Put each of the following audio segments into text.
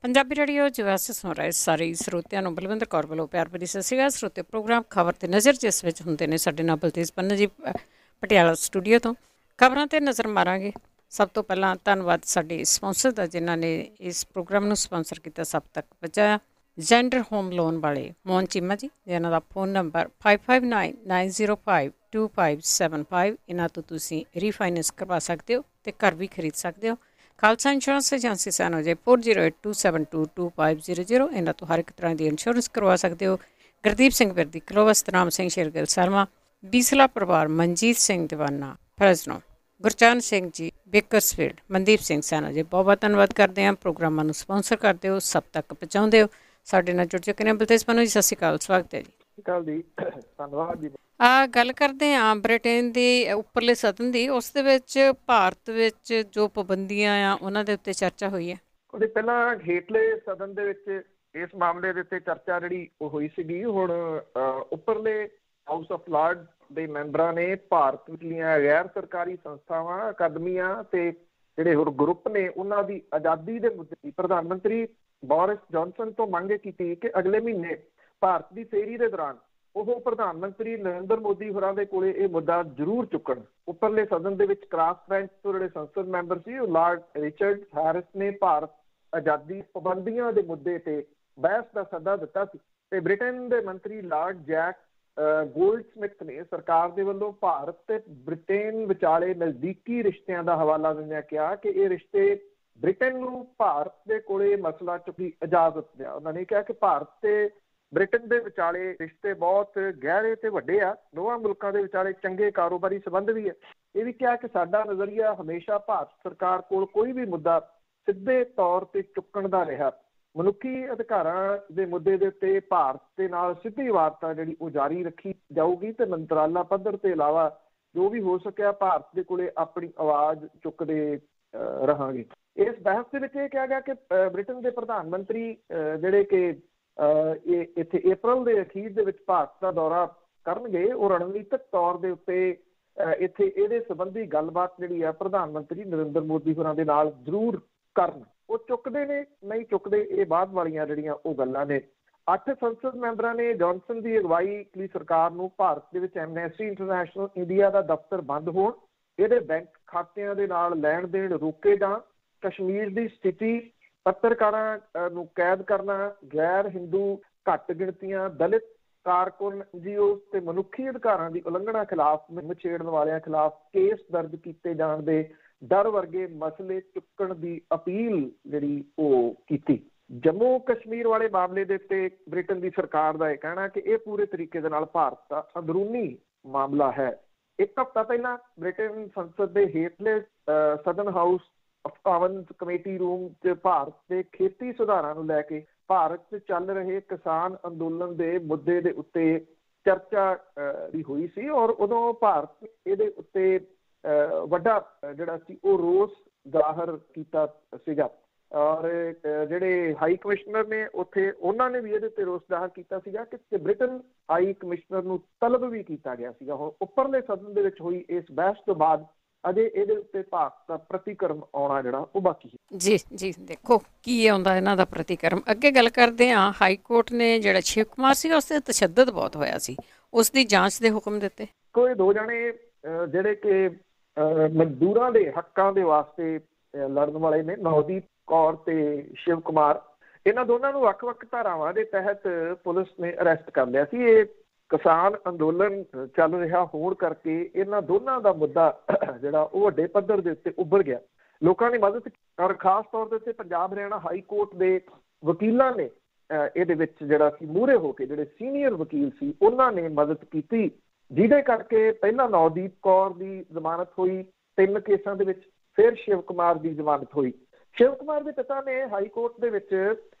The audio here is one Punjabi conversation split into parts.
ਪੰਜਾਬੀ ਰੇਡੀਓ ਜਿਵੇਂ ਸੁਣ ਰਹੇ ਸਾਰੇ ਸਰੋਤਿਆਂ ਨੂੰ ਬਲਵਿੰਦਰ ਕੌਰ ਵੱਲੋਂ ਪਿਆਰ ਭਰੀ ਸਤਿ ਸ਼੍ਰੀ ਅਕਾਲ। ਸਰੋਤੇ ਪ੍ਰੋਗਰਾਮ ਖਬਰ ਤੇ ਨਜ਼ਰ ਜਿਸ ਵਿੱਚ ਹੁੰਦੇ ਨੇ ਸਾਡੇ ਨਾਲ ਬਲਤੇਜ ਪੰਨਾ ਜੀ ਪਟਿਆਲਾ ਸਟੂਡੀਓ ਤੋਂ ਖਬਰਾਂ ਤੇ ਨਜ਼ਰ ਮਾਰਾਂਗੇ। ਸਭ ਤੋਂ ਪਹਿਲਾਂ ਧੰਨਵਾਦ ਸਾਡੇ ਸਪਾਂਸਰ ਦਾ ਜਿਨ੍ਹਾਂ ਨੇ ਇਸ ਪ੍ਰੋਗਰਾਮ ਨੂੰ ਸਪਾਂਸਰ ਕੀਤਾ, ਸਭ ਤੱਕ ਪਹੁੰਚਾਇਆ। ਜੈਂਡਰ ਹੋਮ ਲੋਨ ਵਾਲੇ ਮੋਹਨ ਚੀਮਾ ਜੀ, ਜਿਨ੍ਹਾਂ ਦਾ ਫੋਨ ਨੰਬਰ 5599052575। ਇਹਨਾਂ ਤੋਂ ਤੁਸੀਂ ਰੀਫਾਈਨੈਂਸ ਕਰਵਾ ਸਕਦੇ ਹੋ ਅਤੇ ਘਰ ਵੀ ਖਰੀਦ ਸਕਦੇ ਹੋ। ਖਾਲਸਾ ਇੰਸ਼ੋਰੈਂਸ ਏਜੰਸੀ ਸਾਨੂੰ ਜੇ 4082722500। ਇਹਨਾਂ ਤੋਂ ਹਰ ਇੱਕ ਤਰ੍ਹਾਂ ਦੀ ਇੰਸ਼ੋਰੈਂਸ ਕਰਵਾ ਸਕਦੇ ਹੋ। ਗੁਰਦੀਪ ਸਿੰਘ ਵਿਰਦੀ, ਕਲੋਵਾ, ਸਤਨਾਮ ਸਿੰਘ ਸ਼ੇਰਗਿੱਲ ਸਰਮਾ, ਬੀਸਲਾ ਪਰਿਵਾਰ, ਮਨਜੀਤ ਸਿੰਘ ਦੀਵਾਨਾ ਫਰਜ਼ਨੋ, ਗੁਰਚਰਨ ਸਿੰਘ ਜੀ ਬੇਕਰਸਫੀਲਡ, ਮਨਦੀਪ ਸਿੰਘ ਸੈਨਾ ਜੀ, ਬਹੁਤ ਬਹੁਤ ਧੰਨਵਾਦ ਕਰਦੇ ਹਾਂ। ਪ੍ਰੋਗਰਾਮਾਂ ਨੂੰ ਸਪਾਂਸਰ ਕਰਦੇ ਹੋ, ਸਭ ਤੱਕ ਪਹੁੰਚਾਉਂਦੇ ਹੋ। ਸਾਡੇ ਨਾਲ ਜੁੜ ਚੁੱਕੇ ਨੇ ਬਲਤੇਜ ਪੰਨੂ ਜੀ, ਸਤਿ ਸ਼੍ਰੀ ਅਕਾਲ, ਸਵਾਗਤ ਹੈ ਜੀ। ਧੰਨਵਾਦ ਜੀ। ਗੱਲ ਕਰਦੇ ਹਾਂ ਬ੍ਰਿਟੇਨ ਦੀ ਉੱਪਰਲੇ ਸਦਨ ਦੀ। ਉਸ ਦੇ ਵਿੱਚ ਭਾਰਤ ਵਿੱਚ ਜੋ ਪਾਬੰਦੀਆਂ ਆ ਉਹਨਾਂ ਦੇ ਉੱਤੇ ਚਰਚਾ ਹੋਈ ਹੈ। ਉਹਦੇ ਪਹਿਲਾਂ ਹੇਠਲੇ ਸਦਨ ਦੇ ਵਿੱਚ ਇਸ ਮਾਮਲੇ ਦੇ ਉੱਤੇ ਚਰਚਾ ਜਿਹੜੀ ਉਹ ਹੋਈ ਸੀਗੀ। ਹੁਣ ਉੱਪਰਲੇ ਹਾਊਸ ਆਫ ਲਾਰਡ ਦੇ ਮੈਂਬਰਾਂ ਨੇ ਭਾਰਤ ਵਿਚਲੀਆਂ ਗੈਰ ਸਰਕਾਰੀ ਸੰਸਥਾਵਾਂ, ਅਕਾਦਮੀਆਂ ਤੇ ਜਿਹੜੇ ਹੋਰ ਗਰੁੱਪ ਨੇ ਉਹਨਾਂ ਦੀ ਆਜ਼ਾਦੀ ਦੇ ਮੁੱਦੇ ਦੀ ਪ੍ਰਧਾਨ ਮੰਤਰੀ ਬੋਰਿਸ ਜੌਨਸਨ ਤੋਂ ਮੰਗ ਕੀਤੀ ਕਿ ਅਗਲੇ ਮਹੀਨੇ ਭਾਰਤ ਦੀ ਫੇਰੀ ਦੇ ਦੌਰਾਨ ਉਹ ਪ੍ਰਧਾਨ ਮੰਤਰੀ ਨਰਿੰਦਰ ਮੋਦੀ ਹੋਰਾਂ ਦੇ ਕੋਲੇ ਇਹ ਮੁੱਦਾ ਜ਼ਰੂਰ ਚੁੱਕਣ। ਉੱਪਰਲੇ ਸਦਨ ਦੇ ਵਿੱਚ ਕ੍ਰਾਸ ਬੈਂਚ ਤੋਂ ਜਿਹੜੇ ਸੰਸਦ ਮੈਂਬਰ ਸੀ ਉਹ ਲਾਰਡ ਰਿਚਰਡ ਹੈਰਿਸ ਨੇ ਭਾਰਤ ਆਜ਼ਾਦੀ ਪਾਬੰਦੀਆਂ ਦੇ ਮੁੱਦੇ ਤੇ ਬਹਿਸ ਦਾ ਸੱਦਾ ਦਿੱਤਾ ਸੀ ਤੇ ਬ੍ਰਿਟੇਨ ਦੇ ਮੰਤਰੀ ਲਾਰਡ ਜੈਕ ਗੋਲਡਸਮਿਥ ਨੇ ਸਰਕਾਰ ਦੇ ਵੱਲੋਂ ਭਾਰਤ ਤੇ ਬ੍ਰਿਟੇਨ ਵਿਚਾਲੇ ਨਜ਼ਦੀਕੀ ਰਿਸ਼ਤਿਆਂ ਦਾ ਹਵਾਲਾ ਦਿੰਦਿਆਂ ਕਿਹਾ ਕਿ ਇਹ ਰਿਸ਼ਤੇ ਬ੍ਰਿਟੇਨ ਨੂੰ ਭਾਰਤ ਦੇ ਕੋਲੇ ਮਸਲਾ ਚੁੱਕੀ ਇਜਾਜ਼ਤ ਦਿਆ। ਉਹਨਾਂ ਨੇ ਕਿਹਾ ਕਿ ਭਾਰਤ ਤੇ ਬ੍ਰਿਟੇਨ ਦੇ ਵਿਚਾਲੇ ਰਿਸ਼ਤੇ ਬਹੁਤ ਗਹਿਰੇ ਤੇ ਵੱਡੇ ਆ। ਦੋਵਾਂ ਮੁਲਕਾਂ ਦੇ ਵਿਚਾਲੇ ਚੰਗੇ ਕਾਰੋਬਾਰੀ ਸੰਬੰਧ ਵੀ ਹੈ। ਇਹ ਵੀ ਕਿਹਾ ਕਿ ਸਾਡਾ ਨਜ਼ਰੀਆ ਹਮੇਸ਼ਾ ਭਾਰਤ ਸਰਕਾਰ ਕੋਲ ਕੋਈ ਵੀ ਮੁੱਦਾ ਸਿੱਧੇ ਤੌਰ ਤੇ ਚੁੱਕਣ ਦਾ ਰਿਹਾ। ਮਨੁੱਖੀ ਅਧਿਕਾਰਾਂ ਦੇ ਮੁੱਦੇ ਦੇ ਉੱਤੇ ਭਾਰਤ ਦੇ ਨਾਲ ਸਿੱਧੀ ਵਾਰਤਾ ਜਿਹੜੀ ਉਹ ਜਾਰੀ ਰੱਖੀ ਜਾਊਗੀ ਤੇ ਮੰਤਰਾਲਾ ਪੱਧਰ ਤੇ ਇਲਾਵਾ ਜੋ ਵੀ ਹੋ ਸਕਿਆ ਭਾਰਤ ਦੇ ਕੋਲੇ ਆਪਣੀ ਆਵਾਜ਼ ਚੁੱਕਦੇ ਰਹਾਂਗੇ। ਇਸ ਬਹਿਸ ਦੇ ਵਿੱਚ ਇਹ ਕਿਹਾ ਗਿਆ ਕਿ ਬ੍ਰਿਟੇਨ ਦੇ ਪ੍ਰਧਾਨ ਮੰਤਰੀ ਜਿਹੜੇ ਕਿ ਇਹ ਇੱਥੇ ਅਪ੍ਰੈਲ ਦੇ ਅਖੀਰ ਦੇ ਵਿੱਚ ਭਾਰਤ ਦਾ ਦੌਰਾ ਕਰਨਗੇ, ਉਹ ਰਣਨੀਤਿਕ ਤੌਰ ਦੇ ਉੱਤੇ ਇੱਥੇ ਇਹਦੇ ਸੰਬੰਧੀ ਗੱਲਬਾਤ ਜਿਹੜੀ ਆ ਪ੍ਰਧਾਨ ਮੰਤਰੀ ਨਰਿੰਦਰ ਮੋਦੀ ਹੋਰਾਂ ਦੇ ਨਾਲ ਜ਼ਰੂਰ ਕਰਨ। ਉਹ ਚੁੱਕਦੇ ਨੇ ਨਹੀਂ ਚੁੱਕਦੇ ਇਹ ਬਾਅਦ ਵਾਲੀਆਂ ਜਿਹੜੀਆਂ ਉਹ ਗੱਲਾਂ ਨੇ। 8 ਸੰਸਦ ਮੈਂਬਰਾਂ ਨੇ ਜੌਨਸਨ ਦੀ ਅਗਵਾਈ ਲਈ ਸਰਕਾਰ ਨੂੰ ਭਾਰਤ ਦੇ ਵਿੱਚ ਐਮਨੈਸਟੀ ਇੰਟਰਨੈਸ਼ਨਲ ਇੰਡੀਆ ਦਾ ਦਫ਼ਤਰ ਬੰਦ ਹੋਣ, ਇਹਦੇ ਬੈਂਕ ਖਾਤਿਆਂ ਦੇ ਨਾਲ ਲੈਣ ਦੇਣ ਰੋਕੇ ਜਾਣ, ਕਸ਼ਮੀਰ ਦੀ ਸਥਿਤੀ, ਪੱਤਰਕਾਰਾਂ ਨੂੰ ਕੈਦ ਕਰਨਾ, ਗੈਰ ਹਿੰਦੂ ਘੱਟ ਗਿਣਤੀਆਂ, ਦਲਿਤ ਕਾਰਕੁਨ, NGO ਤੇ ਮਨੁੱਖੀ ਅਧਿਕਾਰਾਂ ਦੀ ਉਲੰਘਣਾ ਖਿਲਾਫ ਮੁਹਿੰਮ ਛੇੜਨ ਵਾਲਿਆਂ ਖਿਲਾਫ ਕੇਸ ਦਰਜ ਕੀਤੇ ਜਾਣ ਦੇ ਡਰ ਵਰਗੇ ਮਸਲੇ ਚੁੱਕਣ ਦੀ ਅਪੀਲ ਜਿਹੜੀ ਉਹ ਕੀਤੀ। ਜੰਮੂ ਕਸ਼ਮੀਰ ਵਾਲੇ ਮਾਮਲੇ ਦੇ ਉੱਤੇ ਬ੍ਰਿਟੇਨ ਦੀ ਸਰਕਾਰ ਦਾ ਇਹ ਕਹਿਣਾ ਕਿ ਇਹ ਪੂਰੇ ਤਰੀਕੇ ਦੇ ਨਾਲ ਭਾਰਤ ਦਾ ਅੰਦਰੂਨੀ ਮਾਮਲਾ ਹੈ। ਇੱਕ ਹਫ਼ਤਾ ਪਹਿਲਾਂ ਬ੍ਰਿਟੇਨ ਸੰਸਦ ਦੇ ਹੇਠਲੇ ਸਦਨ house of Commons committee room 'ਚ ਭਾਰਤ ਦੇ ਖੇਤੀ ਸੁਧਾਰਾਂ ਨੂੰ ਲੈ ਕੇ ਭਾਰਤ 'ਚ ਚੱਲ ਰਹੇ ਕਿਸਾਨ ਅੰਦੋਲਨ ਦੇ ਮੁੱਦੇ ਦੇ ਉੱਤੇ ਚਰਚਾ ਵੀ ਹੋਈ ਸੀ ਔਰ ਉਦੋਂ ਭਾਰਤ ਇਹਦੇ ਉੱਤੇ ਵੱਡਾ ਜਿਹੜਾ ਸੀ ਉਹ ਰੋਸ ਜ਼ਾਹਰ ਕੀਤਾ ਸੀਗਾ ਔਰ ਜਿਹੜੇ ਹਾਈ ਕਮਿਸ਼ਨਰ ਨੇ ਉੱਥੇ ਉਹਨਾਂ ਨੇ ਵੀ ਇਹਦੇ ਉੱਤੇ ਰੋਸ ਜ਼ਾਹਰ ਕੀਤਾ ਸੀਗਾ ਕਿ ਬ੍ਰਿਟੇਨ ਹਾਈ ਕਮਿਸ਼ਨਰ ਨੂੰ ਤਲਬ ਵੀ ਕੀਤਾ ਗਿਆ ਸੀਗਾ। ਹੁਣ ਉੱਪਰਲੇ ਸਦਨ ਦੇ ਵਿੱਚ ਹੋਈ ਇਸ ਬਹਿਸ ਤੋਂ ਬਾਅਦ ਅਜੇ ਇਹਦੇ ਉੱਤੇ ਭਾਰਤ ਦਾ ਪ੍ਰਤੀਕਰਮ ਆਉਣਾ ਜਿਹੜਾ ਉਹ ਬਾਕੀ ਹੈ। ਜੀ ਜੀ, ਦੇਖੋ ਕੀ ਆਉਂਦਾ ਇਹਨਾਂ ਦਾ ਪ੍ਰਤੀਕਰਮ। ਅੱਗੇ ਗੱਲ ਕਰਦੇ ਹਾਂ। ਹਾਈ ਕੋਰਟ ਨੇ ਜਿਹੜਾ ਸ਼ਿਵ ਕੁਮਾਰ ਸੀਗਾ ਉਸ ਤੇ ਤਸ਼ੱਦਦ ਬਹੁਤ ਹੋਇਆ ਸੀ, ਉਸ ਦੀ ਜਾਂਚ ਦੇ ਹੁਕਮ ਦਿੱਤੇ। ਕੋਈ ਦੋ ਜਣੇ ਜਿਹੜੇ ਕਿ ਮਜ਼ਦੂਰਾਂ ਦੇ ਹੱਕਾਂ ਦੇ ਵਾਸਤੇ ਲੜਨ ਵਾਲੇ ਨੇ, ਨਵਦੀਪ ਕੌਰ ਤੇ ਸ਼ਿਵ ਕੁਮਾਰ, ਇਹਨਾਂ ਦੋਨਾਂ ਨੂੰ ਵੱਖ-ਵੱਖ ਧਾਰਾਵਾਂ ਦੇ ਤਹਿਤ ਪੁਲਿਸ ਨੇ ਅਰੈਸਟ ਕਰ ਲਿਆ ਸੀ। ਇਹ ਕਿਸਾਨ ਅੰਦੋਲਨ ਚੱਲ ਰਿਹਾ ਹੋਣ ਕਰਕੇ ਇਹਨਾਂ ਦੋਨਾਂ ਦਾ ਮੁੱਦਾ ਜਿਹੜਾ ਉਹ ਵੱਡੇ ਪੱਧਰ ਦੇ ਉੱਤੇ ਉੱਭਰ ਗਿਆ। ਲੋਕਾਂ ਨੇ ਮਦਦ ਔਰ ਖਾਸ ਤੌਰ ਦੇ ਉੱਤੇ ਪੰਜਾਬ ਹਰਿਆਣਾ ਹਾਈ ਕੋਰਟ ਦੇ ਵਕੀਲਾਂ ਨੇ ਇਹਦੇ ਵਿੱਚ ਜਿਹੜਾ ਸੀ ਮੂਹਰੇ ਹੋ ਕੇ ਜਿਹੜੇ ਸੀਨੀਅਰ ਵਕੀਲ ਸੀ ਉਹਨਾਂ ਨੇ ਮਦਦ ਕੀਤੀ, ਜਿਹਦੇ ਕਰਕੇ ਪਹਿਲਾਂ ਨਵਦੀਪ ਕੌਰ ਦੀ ਜ਼ਮਾਨਤ ਹੋਈ 3 ਕੇਸਾਂ ਦੇ ਵਿੱਚ, ਫਿਰ ਸ਼ਿਵ ਕੁਮਾਰ ਦੀ ਜ਼ਮਾਨਤ ਹੋਈ। ਸ਼ਿਵ ਕੁਮਾਰ ਦੇ ਪਿਤਾ ਨੇ ਹਾਈ ਕੋਰਟ ਦੇ ਵਿੱਚ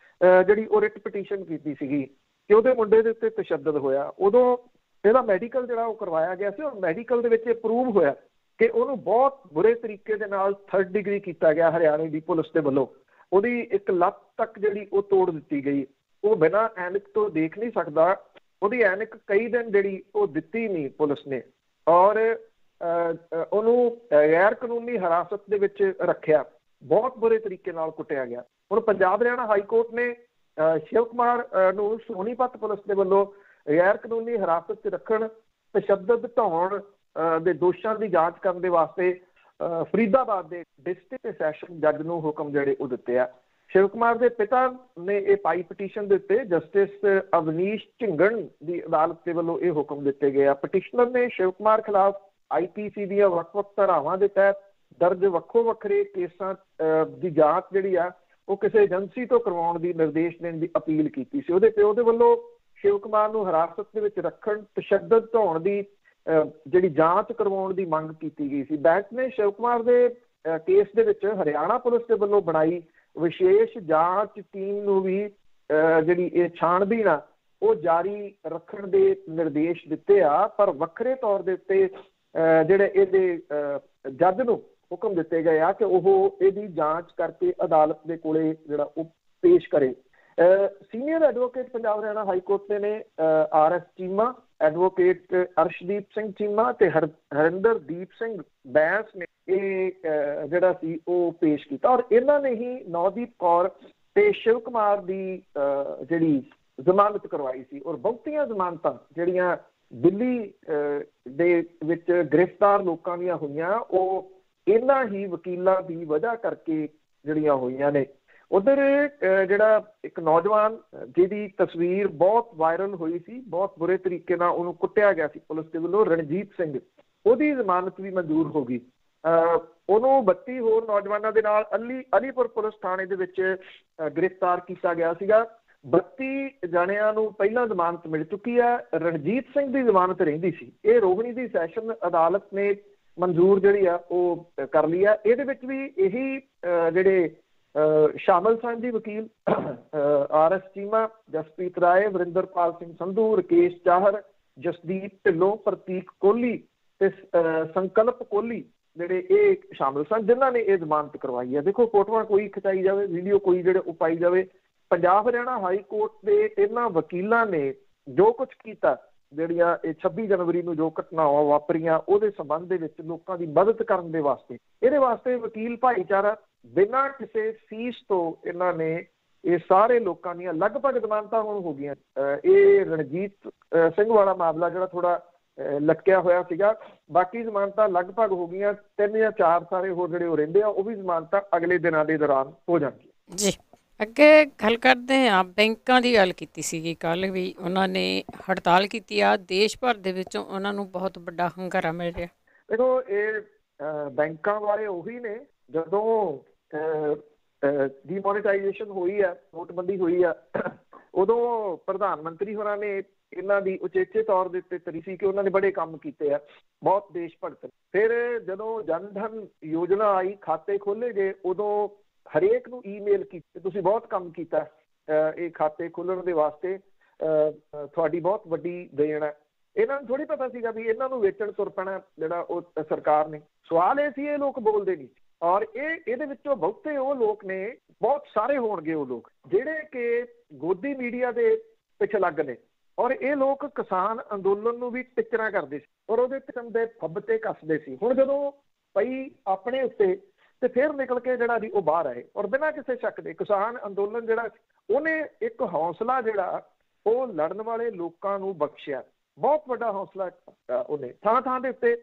ਜਿਹੜੀ ਉਹ ਰਿਟ ਪਟੀਸ਼ਨ ਕੀਤੀ ਸੀਗੀ ਕਿ ਉਹਦੇ ਮੁੰਡੇ ਦੇ ਉੱਤੇ ਤਸ਼ੱਦਦ ਹੋਇਆ। ਉਦੋਂ ਇਹਦਾ ਮੈਡੀਕਲ ਜਿਹੜਾ ਉਹ ਕਰਵਾਇਆ ਗਿਆ ਸੀ ਔਰ ਮੈਡੀਕਲ ਦੇ ਵਿੱਚ ਇਹ ਪ੍ਰੂਵ ਹੋਇਆ ਕਿ ਉਹਨੂੰ ਬਹੁਤ ਬੁਰੇ ਤਰੀਕੇ ਦੇ ਨਾਲ 3rd ਡਿਗਰੀ ਕੀਤਾ ਗਿਆ ਹਰਿਆਣੇ ਦੀ ਪੁਲਿਸ ਦੇ ਵੱਲੋਂ। ਉਹਦੀ ਇੱਕ ਲੱਤ ਤੱਕ ਜਿਹੜੀ ਉਹ ਤੋੜ ਦਿੱਤੀ ਗਈ। ਉਹ ਬਿਨਾਂ ਐਨਕ ਤੋਂ ਦੇਖ ਨਹੀਂ ਸਕਦਾ। ਉਹਦੀ ਐਨਕ ਕਈ ਦਿਨ ਜਿਹੜੀ ਉਹ ਦਿੱਤੀ ਨਹੀਂ ਪੁਲਿਸ ਨੇ ਔਰ ਉਹਨੂੰ ਗੈਰ ਕਾਨੂੰਨੀ ਹਿਰਾਸਤ ਦੇ ਵਿੱਚ ਰੱਖਿਆ। ਬਹੁਤ ਬੁਰੇ ਤਰੀਕੇ ਨਾਲ ਕੁੱਟਿਆ ਗਿਆ। ਹੁਣ ਪੰਜਾਬ ਹਰਿਆਣਾ ਹਾਈ ਕੋਰਟ ਨੇ ਸ਼ਿਵ ਕੁਮਾਰ ਨੂੰ ਸੋਨੀਪਤ ਪੁਲਿਸ ਦੇ ਵੱਲੋਂ ਗੈਰ ਕਾਨੂੰਨੀ ਹਿਰਾਸਤ 'ਚ ਰੱਖਣ, ਤਸ਼ੱਦਦ ਢਾਉਣ ਦੇ ਦੋਸ਼ਾਂ ਦੀ ਜਾਂਚ ਕਰਨ ਦੇ ਵਾਸਤੇ ਫਰੀਦਾਬਾਦ ਦੇ ਡਿਸਟ੍ਰਿਕਟ ਸੈਸ਼ਨ ਜੱਜ ਨੂੰ ਹੁਕਮ ਜਿਹੜੇ ਉਹ ਦਿੱਤੇ ਆ। ਸ਼ਿਵ ਕੁਮਾਰ ਦੇ ਪਿਤਾ ਨੇ ਇਹ ਪਾਈ ਪਟੀਸ਼ਨ ਦੇ ਉੱਤੇ ਜਸਟਿਸ ਅਵਨੀਸ਼ ਝਿੰਗਣ ਦੀ ਅਦਾਲਤ ਦੇ ਵੱਲੋਂ ਇਹ ਹੁਕਮ ਦਿੱਤੇ ਗਏ ਆ। ਪਟੀਸ਼ਨਰ ਨੇ ਸ਼ਿਵ ਕੁਮਾਰ ਖਿਲਾਫ IPC ਦੀਆਂ ਵੱਖ-ਵੱਖ ਧਾਰਾਵਾਂ ਦੇ ਤਹਿਤ ਦਰਜ ਵੱਖੋ ਵੱਖਰੇ ਕੇਸਾਂ ਦੀ ਜਾਂਚ ਜਿਹੜੀ ਆ ਉਹ ਕਿਸੇ ਏਜੰਸੀ ਤੋਂ ਕਰਵਾਉਣ ਦੀ ਨਿਰਦੇਸ਼ ਦੇਣ ਦੀ ਅਪੀਲ ਕੀਤੀ ਸੀ। ਉਹਦੇ ਪਿਓ ਦੇ ਵੱਲੋਂ ਸ਼ਿਵ ਕੁਮਾਰ ਨੂੰ ਹਿਰਾਸਤ ਦੇ ਵਿੱਚ ਰੱਖਣ, ਤਸ਼ੱਦਦ ਢਾਉਣ ਦੀ ਜਿਹੜੀ ਜਾਂਚ ਕਰਵਾਉਣ ਦੀ ਮੰਗ ਕੀਤੀ ਗਈ ਸੀ। ਬੈਂਚ ਨੇ ਸ਼ਿਵ ਕੁਮਾਰ ਦੇ ਕੇਸ ਦੇ ਵਿੱਚ ਹਰਿਆਣਾ ਪੁਲਿਸ ਦੇ ਵੱਲੋਂ ਬਣਾਈ ਵਿਸ਼ੇਸ਼ ਜਾਂਚ ਟੀਮ ਨੂੰ ਵੀ ਜਿਹੜੀ ਇਹ ਛਾਣਬੀਣ ਆ ਉਹ ਜਾਰੀ ਰੱਖਣ ਦੇ ਨਿਰਦੇਸ਼ ਦਿੱਤੇ ਆ, ਪਰ ਵੱਖਰੇ ਤੌਰ ਦੇ ਉੱਤੇ ਜਿਹੜੇ ਇਹਦੇ ਜੱਜ ਨੂੰ ਹੁਕਮ ਦਿੱਤੇ ਗਏ ਆ ਕਿ ਉਹ ਇਹਦੀ ਜਾਂਚ ਕਰਕੇ ਅਦਾਲਤ ਦੇ ਕੋਲੇ ਜਿਹੜਾ ਉਹ ਪੇਸ਼ ਕਰੇ। Senior advocate Punjab Haryana high court ਦੇ ਨੇ RS ਚੀਮਾ, ਐਡਵੋਕੇਟ ਅਰਸ਼ਦੀਪ ਸਿੰਘ ਚੀਮਾ ਤੇ ਹਰਿੰਦਰਦੀਪ ਸਿੰਘ ਬੈਂਸ ਨੇ ਇਹ ਜਿਹੜਾ ਸੀ ਉਹ ਪੇਸ਼ ਕੀਤਾ ਔਰ ਇਹਨਾਂ ਨੇ ਹੀ ਨੌਦੀਪ ਕੌਰ ਤੇ ਸ਼ਿਵ ਕੁਮਾਰ ਦੀ ਜਿਹੜੀ ਜ਼ਮਾਨਤ ਕਰਵਾਈ ਸੀ। ਔਰ ਬਹੁਤੀਆਂ ਜ਼ਮਾਨਤਾਂ ਜਿਹੜੀਆਂ ਦਿੱਲੀ ਦੇ ਵਿੱਚ ਗ੍ਰਿਫਤਾਰ ਲੋਕਾਂ ਦੀਆਂ ਹੋਈਆਂ ਉਹ ਇਹਨਾਂ ਹੀ ਵਕੀਲਾਂ ਦੀ ਵਜ੍ਹਾ ਕਰਕੇ ਜਿਹੜੀਆਂ ਹੋਈਆਂ ਨੇ। ਉਧਰ ਜਿਹੜਾ ਇੱਕ ਨੌਜਵਾਨ ਜਿਹਦੀ ਤਸਵੀਰ ਬਹੁਤ ਵਾਇਰਲ ਹੋਈ ਸੀ, ਬਹੁਤ ਬੁਰੇ ਤਰੀਕੇ ਨਾਲ ਉਹਨੂੰ ਕੁੱਟਿਆ ਗਿਆ ਸੀ ਪੁਲਿਸ ਦੇ ਵੱਲੋਂ, ਰਣਜੀਤ ਸਿੰਘ, ਉਹਦੀ ਜ਼ਮਾਨਤ ਵੀ ਮਨਜ਼ੂਰ ਹੋ ਗਈ। ਉਹਨੂੰ 32 ਹੋਰ ਨੌਜਵਾਨਾਂ ਦੇ ਨਾਲ ਅਲੀਪੁਰ ਪੁਲਿਸ ਥਾਣੇ ਦੇ ਵਿੱਚ ਗ੍ਰਿਫਤਾਰ ਕੀਤਾ ਗਿਆ ਸੀਗਾ। 32 ਜਣਿਆਂ ਨੂੰ ਪਹਿਲਾਂ ਜ਼ਮਾਨਤ ਮਿਲ ਚੁੱਕੀ ਹੈ, ਰਣਜੀਤ ਸਿੰਘ ਦੀ ਜ਼ਮਾਨਤ ਰਹਿੰਦੀ ਸੀ। ਇਹ ਰੋਹਿਣੀ ਦੀ ਸੈਸ਼ਨ ਅਦਾਲਤ ਨੇ ਮਨਜ਼ੂਰ ਜਿਹੜੀ ਆ ਉਹ ਕਰ ਲਈ ਆ। ਇਹਦੇ ਵਿੱਚ ਵੀ ਇਹੀ ਜਿਹੜੇ ਸ਼ਾਮਲ ਸਨ ਜੀ ਵਕੀਲ RS ਚੀਮਾ, ਜਸਪ੍ਰੀਤ ਰਾਏ, ਵਰਿੰਦਰਪਾਲ ਸਿੰਘ ਸੰਧੂ, ਰਕੇਸ਼ ਚਾਹਰ, ਜਸਦੀਪ ਢਿੱਲੋਂ, ਪ੍ਰਤੀਕ ਕੋਹਲੀ ਤੇ ਸੰਕਲਪ ਕੋਹਲੀ ਜਿਹੜੇ ਇਹ ਸ਼ਾਮਲ ਸਨ ਜਿਨ੍ਹਾਂ ਨੇ ਇਹ ਜ਼ਮਾਨਤ ਕਰਵਾਈ ਹੈ। ਦੇਖੋ ਫੋਟੋਆਂ ਕੋਈ ਖਿਚਾਈ ਜਾਵੇ, ਵੀਡੀਓ ਕੋਈ ਜਿਹੜੇ ਉਹ ਪਾਈ ਜਾਵੇ, ਪੰਜਾਬ ਹਰਿਆਣਾ ਹਾਈ ਕੋਰਟ ਦੇ ਇਹਨਾਂ ਵਕੀਲਾਂ ਨੇ ਜੋ ਕੁਝ ਕੀਤਾ, ਜਿਹੜੀਆਂ ਇਹ 26 ਜਨਵਰੀ ਨੂੰ ਜੋ ਘਟਨਾਵਾਂ ਵਾਪਰੀਆਂ ਉਹਦੇ ਸੰਬੰਧ ਦੇ ਵਿੱਚ ਲੋਕਾਂ ਦੀ ਮਦਦ ਕਰਨ ਦੇ ਵਾਸਤੇ, ਇਹਦੇ ਵਾਸਤੇ ਵਕੀਲ ਭਾਈਚਾਰਾ ਬਿਨਾਂ ਕਿਸੇ ਫੀਸ ਤੋਂ ਇਹਨਾਂ ਨੇ ਇਹ ਸਾਰੇ ਲੋਕਾਂ ਦੀਆਂ ਲਗਭਗ ਜ਼ਮਾਨਤਾਂ ਹੁਣ ਹੋ ਗਈਆਂ। ਇਹ ਰਣਜੀਤ ਸਿੰਘ ਵਾਲਾ ਮਾਮਲਾ ਜਿਹੜਾ ਥੋੜਾ ਲਟਕਿਆ ਹੋਇਆ ਸੀਗਾ, ਬਾਕੀ ਜ਼ਮਾਨਤਾਂ ਲਗਭਗ ਹੋ ਗਈਆਂ। 3 ਜਾਂ 4 ਸਾਰੇ ਹੋਰ ਜਿਹੜੇ ਉਹ ਰਹਿੰਦੇ ਆ ਉਹ ਵੀ ਜ਼ਮਾਨਤਾਂ ਅਗਲੇ ਦਿਨਾਂ ਦੇ ਦੌਰਾਨ ਹੋ ਜਾਣਗੀਆਂ ਜੀ। ਅੱਗੇ ਗੱਲ ਕਰਦੇ ਹਾਂ, ਬੈਂਕਾਂ ਦੀ ਗੱਲ ਕੀਤੀ ਸੀਗੀ ਕੱਲ੍ਹ ਵੀ, ਉਹਨਾਂ ਨੇ ਹੜਤਾਲ ਕੀਤੀ ਆ, ਦੇਸ਼ ਭਰ ਦੇ ਵਿੱਚੋਂ ਉਹਨਾਂ ਨੂੰ ਬਹੁਤ ਵੱਡਾ ਹੁੰਗਾਰਾ ਮਿਲ ਰਿਹਾ। ਦੇਖੋ ਇਹ ਬੈਂਕਾਂ ਵਾਲੇ ਉਹੀ ਨੇ ਜਦੋਂ ਡੀਮੋਨੇਟਾਈਜੇਸ਼ਨ ਹੋਈ ਆ, ਨੋਟਬੰਦੀ ਹੋਈ ਆ, ਉਦੋਂ ਪ੍ਰਧਾਨ ਮੰਤਰੀ ਹੋਰਾਂ ਨੇ ਇਹਨਾਂ ਦੀ ਉਚੇਚੇ ਤੌਰ ਦੇ ਉੱਤੇ ਤਾਰੀਫ ਸੀ ਕਿ ਉਹਨਾਂ ਨੇ ਬੜੇ ਕੰਮ ਕੀਤੇ ਆ, ਬਹੁਤ ਦੇਸ਼ ਭਗਤ। ਫਿਰ ਜਦੋਂ ਜਨ ਧਨ ਯੋਜਨਾ ਆਈ, ਖਾਤੇ ਖੋਲ੍ਹੇ ਗਏ, ਉਦੋਂ ਹਰੇਕ ਨੂੰ ਈਮੇਲ ਕੀਤੀ, ਤੁਸੀਂ ਬਹੁਤ ਕੰਮ ਕੀਤਾ, ਇਹ ਖਾਤੇ ਖੋਲ੍ਹਣ ਦੇ ਵਾਸਤੇ ਤੁਹਾਡੀ ਬਹੁਤ ਵੱਡੀ ਦੇਣ ਹੈ। ਇਹਨਾਂ ਨੂੰ ਥੋੜ੍ਹੀ ਪਤਾ ਸੀਗਾ ਵੀ ਇਹਨਾਂ ਨੂੰ ਵੇਚਣ ਤੁਰ ਪੈਣਾ ਜਿਹੜਾ ਉਹ ਸਰਕਾਰ ਨੇ। ਸਵਾਲ ਇਹ ਸੀ ਇਹ ਲੋਕ ਬੋਲਦੇ ਨਹੀਂ, ਔਰ ਇਹਦੇ ਵਿੱਚੋਂ ਬਹੁਤੇ ਉਹ ਲੋਕ ਨੇ, ਬਹੁਤ ਸਾਰੇ ਹੋਣਗੇ ਉਹ ਲੋਕ ਜਿਹੜੇ ਕਿ ਗੋਦੀ ਮੀਡੀਆ ਦੇ ਪਿੱਛੇ ਲੱਗ ਨੇ, ਔਰ ਇਹ ਲੋਕ ਕਿਸਾਨ ਅੰਦੋਲਨ ਨੂੰ ਵੀ ਟਿੱਚਰਾਂ ਕਰਦੇ ਸੀ ਔਰ ਉਹਦੇ ਕਿਸਮ ਦੇ ਫੱਬ ਤੇ ਕੱਸਦੇ ਸੀ। ਹੁਣ ਜਦੋਂ ਪਈ ਆਪਣੇ ਉੱਤੇ ਤੇ ਫਿਰ ਨਿਕਲ ਕੇ ਜਿਹੜਾ ਜੀ ਉਹ ਬਾਹਰ ਆਏ ਔਰ ਬਿਨਾਂ ਕਿਸੇ ਸ਼ੱਕ ਦੇ ਕਿਸਾਨ ਅੰਦੋਲਨ ਜਿਹੜਾ ਉਹਨੇ ਇੱਕ ਹੌਸਲਾ ਜਿਹੜਾ ਉਹ ਲੜਨ ਵਾਲੇ ਲੋਕਾਂ ਨੂੰ ਬਖਸ਼ਿਆ, ਬਹੁਤ ਵੱਡਾ ਹੌਸਲਾ ਉਹਨੇ। ਥਾਂ ਥਾਂ ਦੇ ਉੱਤੇ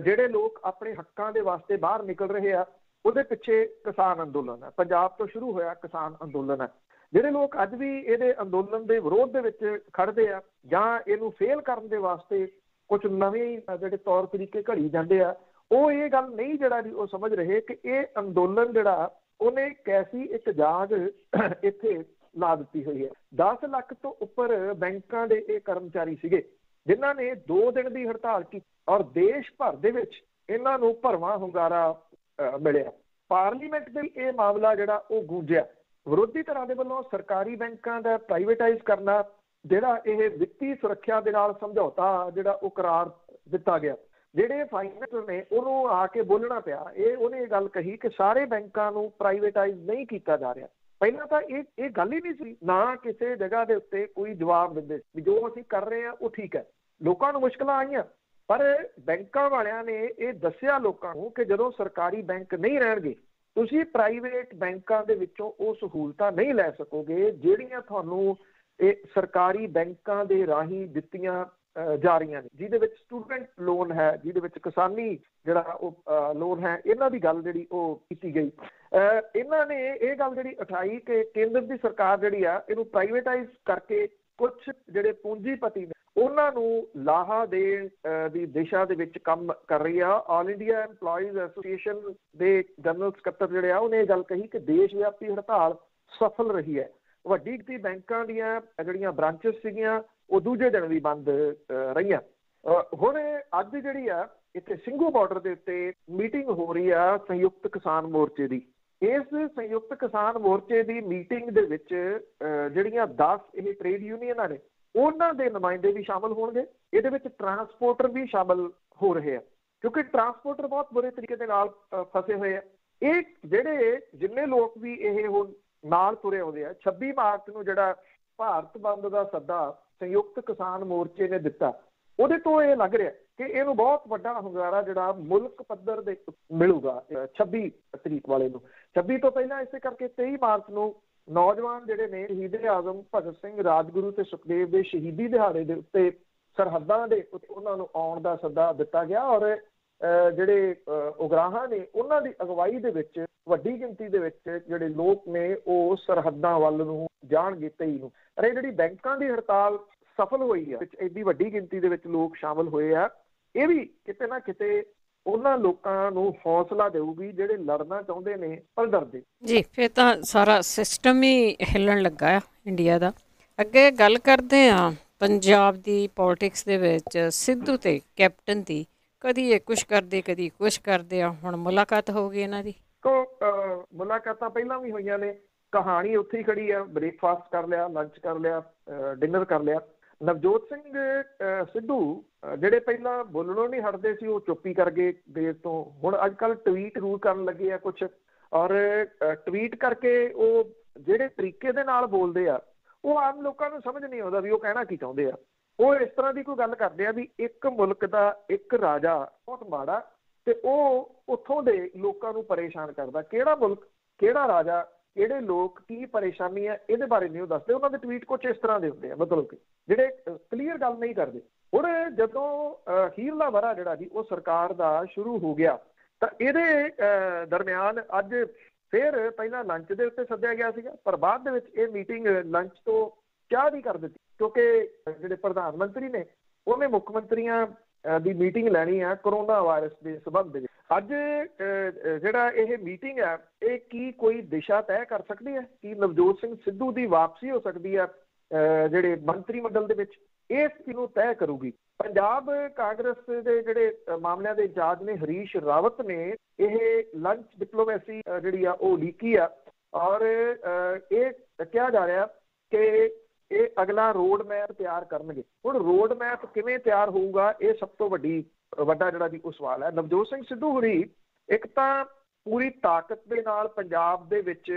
ਜਿਹੜੇ ਲੋਕ ਆਪਣੇ ਹੱਕਾਂ ਦੇ ਵਾਸਤੇ ਬਾਹਰ ਨਿਕਲ ਰਹੇ ਆ, ਉਹਦੇ ਪਿੱਛੇ ਕਿਸਾਨ ਅੰਦੋਲਨ ਹੈ। ਪੰਜਾਬ ਤੋਂ ਸ਼ੁਰੂ ਹੋਇਆ ਕਿਸਾਨ ਅੰਦੋਲਨ ਹੈ। ਜਿਹੜੇ ਲੋਕ ਅੱਜ ਵੀ ਇਹਦੇ ਅੰਦੋਲਨ ਦੇ ਵਿਰੋਧ ਦੇ ਵਿੱਚ ਖੜਦੇ ਆ ਜਾਂ ਇਹਨੂੰ ਫੇਲ ਕਰਨ ਦੇ ਵਾਸਤੇ ਕੁਝ ਨਵੇਂ ਜਿਹੜੇ ਤੌਰ ਤਰੀਕੇ ਘੜੀ ਜਾਂਦੇ ਆ, ਉਹ ਇਹ ਗੱਲ ਨਹੀਂ ਜਿਹੜਾ ਜੀ ਉਹ ਸਮਝ ਰਹੇ ਕਿ ਇਹ ਅੰਦੋਲਨ ਜਿਹੜਾ ਉਹਨੇ ਕੈਸੀ ਇੱਕ ਜਾਗ ਇੱਥੇ ਲਾ ਦਿੱਤੀ ਹੋਈ ਹੈ। 10 ਲੱਖ ਤੋਂ ਉੱਪਰ ਬੈਂਕਾਂ ਦੇ ਇਹ ਕਰਮਚਾਰੀ ਸੀਗੇ ਜਿਨ੍ਹਾਂ ਨੇ 2 ਦਿਨ ਦੀ ਹੜਤਾਲ ਕੀਤੀ ਔਰ ਦੇਸ਼ ਭਰ ਦੇ ਵਿੱਚ ਇਹਨਾਂ ਨੂੰ ਭਰਵਾਂ ਹੁੰਗਾਰਾ ਮਿਲਿਆ। ਪਾਰਲੀਮੈਂਟ ਦੇ ਇਹ ਮਾਮਲਾ ਜਿਹੜਾ ਉਹ ਗੂੰਜਿਆ। ਵਿਰੋਧੀ ਧਿਰਾਂ ਦੇ ਵੱਲੋਂ ਸਰਕਾਰੀ ਬੈਂਕਾਂ ਦਾ ਪ੍ਰਾਈਵੇਟਾਈਜ਼ ਕਰਨਾ, ਜਿਹੜਾ ਇਹ ਵਿੱਤੀ ਸੁਰੱਖਿਆ ਦੇ ਨਾਲ ਸਮਝੌਤਾ ਜਿਹੜਾ ਉਹ ਕਰਾਰ ਦਿੱਤਾ ਗਿਆ, ਜਿਹੜੇ ਫਾਈਨੈਂਸਰ ਨੇ ਉਹਨੂੰ ਆ ਕੇ ਬੋਲਣਾ ਪਿਆ। ਉਹਨੇ ਇਹ ਗੱਲ ਕਹੀ ਕਿ ਸਾਰੇ ਬੈਂਕਾਂ ਨੂੰ ਪ੍ਰਾਈਵੇਟਾਈਜ਼ ਨਹੀਂ ਕੀਤਾ ਜਾ ਰਿਹਾ। ਪਹਿਲਾਂ ਤਾਂ ਇਹ ਗੱਲ ਹੀ ਨਹੀਂ ਸੀ, ਨਾ ਕਿਸੇ ਜਗ੍ਹਾ ਦੇ ਉੱਤੇ ਕੋਈ ਜਵਾਬ ਦਿੰਦੇ ਵੀ ਜੋ ਅਸੀਂ ਕਰ ਰਹੇ ਹਾਂ ਉਹ ਠੀਕ ਹੈ। ਲੋਕਾਂ ਨੂੰ ਮੁਸ਼ਕਲਾਂ ਆਈਆਂ, ਪਰ ਬੈਂਕਾਂ ਵਾਲਿਆਂ ਨੇ ਇਹ ਦੱਸਿਆ ਲੋਕਾਂ ਨੂੰ ਕਿ ਜਦੋਂ ਸਰਕਾਰੀ ਬੈਂਕ ਨਹੀਂ ਰਹਿਣਗੇ ਤੁਸੀਂ ਪ੍ਰਾਈਵੇਟ ਬੈਂਕਾਂ ਦੇ ਵਿੱਚੋਂ ਉਹ ਸਹੂਲਤਾਂ ਨਹੀਂ ਲੈ ਸਕੋਗੇ ਜਿਹੜੀਆਂ ਤੁਹਾਨੂੰ ਇਹ ਸਰਕਾਰੀ ਬੈਂਕਾਂ ਦੇ ਰਾਹੀਂ ਦਿੱਤੀਆਂ ਜਾ ਰਹੀਆਂ ਨੇ, ਜਿਹਦੇ ਵਿੱਚ ਸਟੂਡੈਂਟ ਲੋਨ ਹੈ, ਜਿਹਦੇ ਵਿੱਚ ਕਿਸਾਨੀ ਜਿਹੜਾ ਉਹ ਲੋਨ ਹੈ, ਇਹਨਾਂ ਦੀ ਗੱਲ ਜਿਹੜੀ ਉਹ ਕੀਤੀ ਗਈ। ਇਹਨਾਂ ਨੇ ਇਹ ਗੱਲ ਜਿਹੜੀ ਉਠਾਈ ਕਿ ਕੇਂਦਰ ਦੀ ਸਰਕਾਰ ਜਿਹੜੀ ਆ ਇਹਨੂੰ ਪ੍ਰਾਈਵੇਟਾਈਜ਼ ਕਰਕੇ ਕੁਛ ਜਿਹੜੇ ਪੂੰਜੀਪਤੀ ਨੇ ਉਹਨਾਂ ਨੂੰ ਲਾਹਾ ਦੇਣ ਦੀ ਦਿਸ਼ਾ ਦੇ ਵਿੱਚ ਕੰਮ ਕਰ ਰਹੀ ਆ। ਆਲ ਇੰਡੀਆ ਐਮਪਲਾਈਜ਼ ਐਸੋਸੀਏਸ਼ਨ ਦੇ ਜਨਰਲ ਸਕੱਤਰ ਜਿਹੜੇ ਆ ਉਹਨੇ ਇਹ ਗੱਲ ਕਹੀ ਕਿ ਦੇਸ਼ ਵਿਆਪੀ ਹੜਤਾਲ ਸਫਲ ਰਹੀ ਹੈ। ਵੱਡੀ ਗਿਣਤੀ ਬੈਂਕਾਂ ਦੀਆਂ ਜਿਹੜੀਆਂ ਬ੍ਰਾਂਚਿਸ ਸੀਗੀਆਂ ਉਹ ਦੂਜੇ ਦਿਨ ਵੀ ਬੰਦ ਰਹੀਆਂ। ਹੁਣ ਅੱਜ ਜਿਹੜੀ ਆ ਇੱਥੇ ਸਿੰਘੂ ਬਾਰਡਰ ਦੇ ਉੱਤੇ ਮੀਟਿੰਗ ਹੋ ਰਹੀ ਆ ਸੰਯੁਕਤ ਕਿਸਾਨ ਮੋਰਚੇ ਦੀ। ਇਸ ਸੰਯੁਕਤ ਕਿਸਾਨ ਮੋਰਚੇ ਦੀ ਮੀਟਿੰਗ ਦੇ ਵਿੱਚ ਜਿਹੜੀਆਂ 10 ਇਹ ਟ੍ਰੇਡ ਯੂਨੀਅਨਾਂ ਨੇ ਉਹਨਾਂ ਦੇ ਨੁਮਾਇੰਦੇ ਵੀ ਸ਼ਾਮਲ ਹੋਣਗੇ। ਇਹਦੇ ਵਿੱਚ ਟਰਾਂਸਪੋਰਟਰ ਵੀ ਸ਼ਾਮਲ ਹੋ ਰਹੇ ਆ ਕਿਉਂਕਿ ਟਰਾਂਸਪੋਰਟਰ ਬਹੁਤ ਬੁਰੇ ਤਰੀਕੇ ਦੇ ਨਾਲ ਫਸੇ ਹੋਏ ਆ। ਇਹ ਜਿਹੜੇ ਜਿੰਨੇ ਲੋਕ ਵੀ ਇਹ ਹੁਣ ਨਾਲ ਤੁਰੇ ਆਉਂਦੇ ਆ 26 ਮਾਰਚ ਨੂੰ ਜਿਹੜਾ ਭਾਰਤ ਬੰਦ ਦਾ ਸੱਦਾ ਸੰਯੁਕਤ ਕਿਸਾਨ ਮੋਰਚੇ ਨੇ ਦਿੱਤਾ ਉਹਦੇ ਤੋਂ ਇਹ ਲੱਗ ਰਿਹਾ ਕਿ ਇਹਨੂੰ ਬਹੁਤ ਵੱਡਾ ਹੁੰਗਾਰਾ ਜਿਹੜਾ ਮੁਲਕ ਪੱਧਰ ਦੇ ਮਿਲੂਗਾ 26 ਤਰੀਕ ਵਾਲੇ ਨੂੰ। 26 ਤੋਂ ਪਹਿਲਾਂ ਇਸੇ ਕਰਕੇ 23 ਮਾਰਚ ਨੂੰ ਨੌਜਵਾਨ ਜਿਹੜੇ ਨੇ ਸ਼ਹੀਦ ਆਜ਼ਮ ਭਗਤ ਸਿੰਘ, ਰਾਜਗੁਰੂ ਤੇ ਸੁਖਦੇਵ ਦੇ ਸ਼ਹੀਦੀ ਦਿਹਾੜੇ ਦੇ ਉੱਤੇ ਸਰਹੱਦਾਂ ਦੇ ਉੱਤੇ ਉਹਨਾਂ ਨੂੰ ਆਉਣ ਦਾ ਸੱਦਾ ਦਿੱਤਾ ਗਿਆ ਔਰ ਜਿਹੜੇ ਉਗਰਾਹਾਂ ਨੇ ਉਹਨਾਂ ਦੀ ਅਗਵਾਈ ਦੇ ਵਿੱਚ ਵੱਡੀ ਗਿਣਤੀ ਦੇ ਵਿੱਚ ਜਿਹੜੇ ਲੋਕ ਨੇ ਉਹ ਸਰਹੱਦਾਂ ਵੱਲ ਨੂੰ ਜਾਣਗੇ 23 ਨੂੰ। ਪਰ ਇਹ ਜਿਹੜੀ ਬੈਂਕਾਂ ਦੀ ਹੜਤਾਲ ਸਫਲ ਹੋਈ ਆ ਵਿੱਚ ਐਡੀ ਵੱਡੀ ਗਿਣਤੀ ਦੇ ਵਿੱਚ ਲੋਕ ਸ਼ਾਮਲ ਹੋਏ ਆ, ਇਹ ਵੀ ਕਿਤੇ ਨਾ ਕਿਤੇ ਉਹਨਾਂ ਲੋਕਾਂ ਨੂੰ ਹੌਸਲਾ ਦੇਊਗੀ ਜਿਹੜੇ ਲੜਨਾ ਚਾਹੁੰਦੇ ਨੇ ਪਰ ਡਰਦੇ। ਜੀ ਫਿਰ ਤਾਂ ਸਾਰਾ ਸਿਸਟਮ ਹੀ ਹਿੱਲਣ ਲੱਗਾ ਆ ਇੰਡੀਆ ਦਾ। ਅੱਗੇ ਗੱਲ ਕਰਦੇ ਆ ਪੰਜਾਬ ਦੀ ਪੋਲਿਟਿਕਸ ਦੇ ਵਿੱਚ ਸਿੱਧੂ ਤੇ ਕੈਪਟਨ ਦੀ, ਕਦੀ ਇਹ ਕੁਛ ਕਰਦੇ ਕਦੀ ਕੁਛ ਕਰਦੇ ਆ। ਹੁਣ ਮੁਲਾਕਾਤ ਹੋਊਗੀ ਇਹਨਾਂ ਦੀ। ਮੁਲਾਕਾਤਾਂ ਪਹਿਲਾਂ ਵੀ ਹੋਈਆਂ ਨੇ, ਕਹਾਣੀ ਉੱਥੇ ਹੀ ਖੜੀ ਆ। ਬ੍ਰੇਕਫਾਸਟ ਕਰ ਲਿਆ, ਲੰਚ ਕਰ ਲਿਆ, ਡਿਨਰ ਕਰ ਲਿਆ। ਨਵਜੋਤ ਸਿੰਘ ਸਿੱਧੂ ਜਿਹੜੇ ਪਹਿਲਾਂ ਬੋਲਣੋਂ ਨਹੀਂ ਹਟਦੇ ਸੀ ਉਹ ਚੁੱਪੀ ਕਰ ਗਏ ਦੇਰ ਤੋਂ। ਹੁਣ ਅੱਜ ਕੱਲ੍ਹ ਟਵੀਟ ਰੂਲ ਕਰਨ ਲੱਗੇ ਆ ਕੁਛ ਔਰ ਟਵੀਟ ਕਰਕੇ ਉਹ ਜਿਹੜੇ ਤਰੀਕੇ ਦੇ ਨਾਲ ਬੋਲਦੇ ਆ ਉਹ ਆਮ ਲੋਕਾਂ ਨੂੰ ਸਮਝ ਨਹੀਂ ਆਉਂਦਾ ਵੀ ਉਹ ਕਹਿਣਾ ਕੀ ਚਾਹੁੰਦੇ ਆ। ਉਹ ਇਸ ਤਰ੍ਹਾਂ ਦੀ ਕੋਈ ਗੱਲ ਕਰਦੇ ਆ ਵੀ ਇੱਕ ਮੁਲਕ ਦਾ ਇੱਕ ਰਾਜਾ ਬਹੁਤ ਮਾੜਾ ਤੇ ਉਹ ਉੱਥੋਂ ਦੇ ਲੋਕਾਂ ਨੂੰ ਪਰੇਸ਼ਾਨ ਕਰਦਾ। ਕਿਹੜਾ ਮੁਲਕ, ਕਿਹੜਾ ਰਾਜਾ, ਕਿਹੜੇ ਲੋਕ, ਕੀ ਪਰੇਸ਼ਾਨੀ ਹੈ, ਇਹਦੇ ਬਾਰੇ ਨਹੀਂ ਉਹ ਦੱਸਦੇ। ਉਹਨਾਂ ਦੇ ਟਵੀਟ ਕੁਛ ਇਸ ਤਰ੍ਹਾਂ ਦੇ ਹੁੰਦੇ ਆ ਮਤਲਬ ਕਿ ਜਿਹੜੇ ਕਲੀਅਰ ਗੱਲ ਨਹੀਂ ਕਰਦੇ। ਹੁਣ ਜਦੋਂ ਅਖੀਰਲਾ ਵਰ੍ਹਾ ਜਿਹੜਾ ਜੀ ਉਹ ਸਰਕਾਰ ਦਾ ਸ਼ੁਰੂ ਹੋ ਗਿਆ ਤਾਂ ਇਹਦੇ ਦਰਮਿਆਨ ਅੱਜ ਫਿਰ ਪਹਿਲਾਂ ਲੰਚ ਦੇ ਉੱਤੇ ਸੱਦਿਆ ਗਿਆ ਸੀਗਾ ਪਰ ਬਾਅਦ ਦੇ ਵਿੱਚ ਇਹ ਮੀਟਿੰਗ ਲੰਚ ਤੋਂ ਚਾਹ ਦੀ ਕਰ ਦਿੱਤੀ ਕਿਉਂਕਿ ਜਿਹੜੇ ਪ੍ਰਧਾਨ ਮੰਤਰੀ ਨੇ ਉਹਨੇ ਮੁੱਖ ਮੰਤਰੀਆਂ ਦੀ ਮੀਟਿੰਗ ਲੈਣੀ ਆ ਕਰੋਨਾ ਵਾਇਰਸ ਦੇ ਸੰਬੰਧ ਦੇ ਵਿੱਚ। ਅੱਜ ਜਿਹੜਾ ਇਹ ਮੀਟਿੰਗ ਹੈ ਇਹ ਕੀ ਕੋਈ ਦਿਸ਼ਾ ਤੈਅ ਕਰ ਸਕਦੀ ਹੈ? ਕੀ ਨਵਜੋਤ ਸਿੰਘ ਸਿੱਧੂ ਦੀ ਵਾਪਸੀ ਹੋ ਸਕਦੀ ਹੈ ਜਿਹੜੇ ਮੰਤਰੀ ਮੰਡਲ ਦੇ ਵਿੱਚ? ਇਸ ਚੀਜ਼ ਨੂੰ ਤੈਅ ਕਰੂਗੀ। ਪੰਜਾਬ ਕਾਂਗਰਸ ਦੇ ਜਿਹੜੇ ਮਾਮਲਿਆਂ ਦੇ ਇੰਚਾਰਜ ਨੇ ਹਰੀਸ਼ ਰਾਵਤ ਨੇ ਇਹ ਲੰਚ ਡਿਪਲੋਮੈਸੀ ਜਿਹੜੀ ਆ ਉਹ ਲੀਕੀ ਆ ਔਰ ਇਹ ਕਿਹਾ ਜਾ ਰਿਹਾ ਕਿ ਇਹ ਅਗਲਾ ਰੋਡ ਮੈਪ ਤਿਆਰ ਕਰਨਗੇ। ਹੁਣ ਰੋਡ ਮੈਪ ਕਿਵੇਂ ਤਿਆਰ ਹੋਊਗਾ ਇਹ ਸਭ ਤੋਂ ਵੱਡਾ ਜਿਹੜਾ ਜੀ ਉਹ ਸਵਾਲ ਹੈ। ਨਵਜੋਤ ਸਿੰਘ ਸਿੱਧੂ ਹੋਰੀ ਇੱਕ ਤਾਂ ਪੂਰੀ ਤਾਕਤ ਦੇ ਨਾਲ ਪੰਜਾਬ ਦੇ ਵਿੱਚ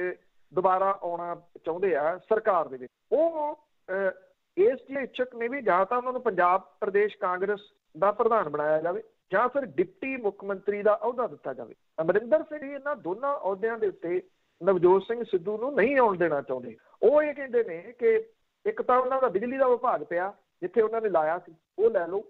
ਦੁਬਾਰਾ ਆਉਣਾ ਚਾਹੁੰਦੇ ਆ ਸਰਕਾਰ ਦੇ ਵਿੱਚ। ਉਹ ਇਸ ਲਈ ਇੱਛੁਕ ਨੇ ਵੀ ਜਾਂ ਤਾਂ ਉਹਨਾਂ ਨੂੰ ਪੰਜਾਬ ਪ੍ਰਦੇਸ਼ ਕਾਂਗਰਸ ਦਾ ਪ੍ਰਧਾਨ ਬਣਾਇਆ ਜਾਵੇ ਜਾਂ ਫਿਰ ਡਿਪਟੀ ਮੁੱਖ ਮੰਤਰੀ ਦਾ ਅਹੁਦਾ ਦਿੱਤਾ ਜਾਵੇ। ਅਮਰਿੰਦਰ ਸਿੰਘ ਇਹਨਾਂ ਦੋਨਾਂ ਅਹੁਦਿਆਂ ਦੇ ਉੱਤੇ ਨਵਜੋਤ ਸਿੰਘ ਸਿੱਧੂ ਨੂੰ ਨਹੀਂ ਆਉਣ ਦੇਣਾ ਚਾਹੁੰਦੇ। ਉਹ ਇਹ ਕਹਿੰਦੇ ਨੇ ਕਿ ਇੱਕ ਤਾਂ ਉਹਨਾਂ ਦਾ ਬਿਜਲੀ ਦਾ ਵਿਭਾਗ ਪਿਆ ਜਿੱਥੇ ਉਹਨਾਂ ਨੇ ਲਾਇਆ ਸੀ ਉਹ ਲੈ ਲਓ,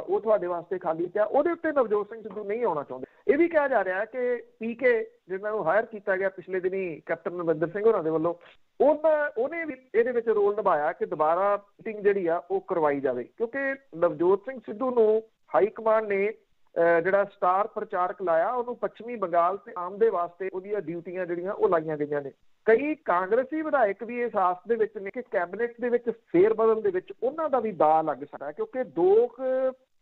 ਉਹ ਤੁਹਾਡੇ ਵਾਸਤੇ ਖਾਲੀ ਪਿਆ, ਉਹਦੇ ਉੱਤੇ ਨਵਜੋਤ ਸਿੰਘ ਸਿੱਧੂ ਨਹੀਂ ਆਉਣਾ ਚਾਹੁੰਦੇ। ਇਹ ਵੀ ਕਿਹਾ ਜਾ ਰਿਹਾ ਕਿ ਪੀਕੇ ਜਿਹਨਾਂ ਨੂੰ ਹਾਇਰ ਕੀਤਾ ਗਿਆ ਪਿਛਲੇ ਦਿਨੀ ਕੈਪਟਨ ਅਮਰਿੰਦਰ ਸਿੰਘ ਹੋਰਾਂ ਦੇ ਵੱਲੋਂ ਉਹਨੇ ਵੀ ਇਹਦੇ ਵਿੱਚ ਰੋਲ ਨਿਭਾਇਆ ਕਿ ਦੁਬਾਰਾ ਮੀਟਿੰਗ ਜਿਹੜੀ ਆ ਉਹ ਕਰਵਾਈ ਜਾਵੇ ਕਿਉਂਕਿ ਨਵਜੋਤ ਸਿੰਘ ਸਿੱਧੂ ਨੂੰ ਹਾਈ ਕਮਾਂਡ ਨੇ ਜਿਹੜਾ ਸਟਾਰ ਪ੍ਰਚਾਰਕ ਲਾਇਆ ਉਹਨੂੰ ਪੱਛਮੀ ਬੰਗਾਲ ਤੇ ਆਉਣ ਦੇ ਵਾਸਤੇ ਉਹਦੀਆਂ ਡਿਊਟੀਆਂ ਜਿਹੜੀਆਂ ਉਹ ਲਾਈਆਂ ਗਈਆਂ ਨੇ। ਕਈ ਕਾਂਗਰਸੀ ਵਿਧਾਇਕ ਵੀ ਇਸ ਆਸ ਦੇ ਵਿੱਚ ਨੇ ਕਿ ਕੈਬਨਿਟ ਦੇ ਵਿੱਚ ਫੇਰ ਬਦਲ ਦੇ ਵਿੱਚ ਉਹਨਾਂ ਦਾ ਵੀ ਦਾਅ ਲੱਗ ਸਕਦਾ ਕਿਉਂਕਿ ਦੋ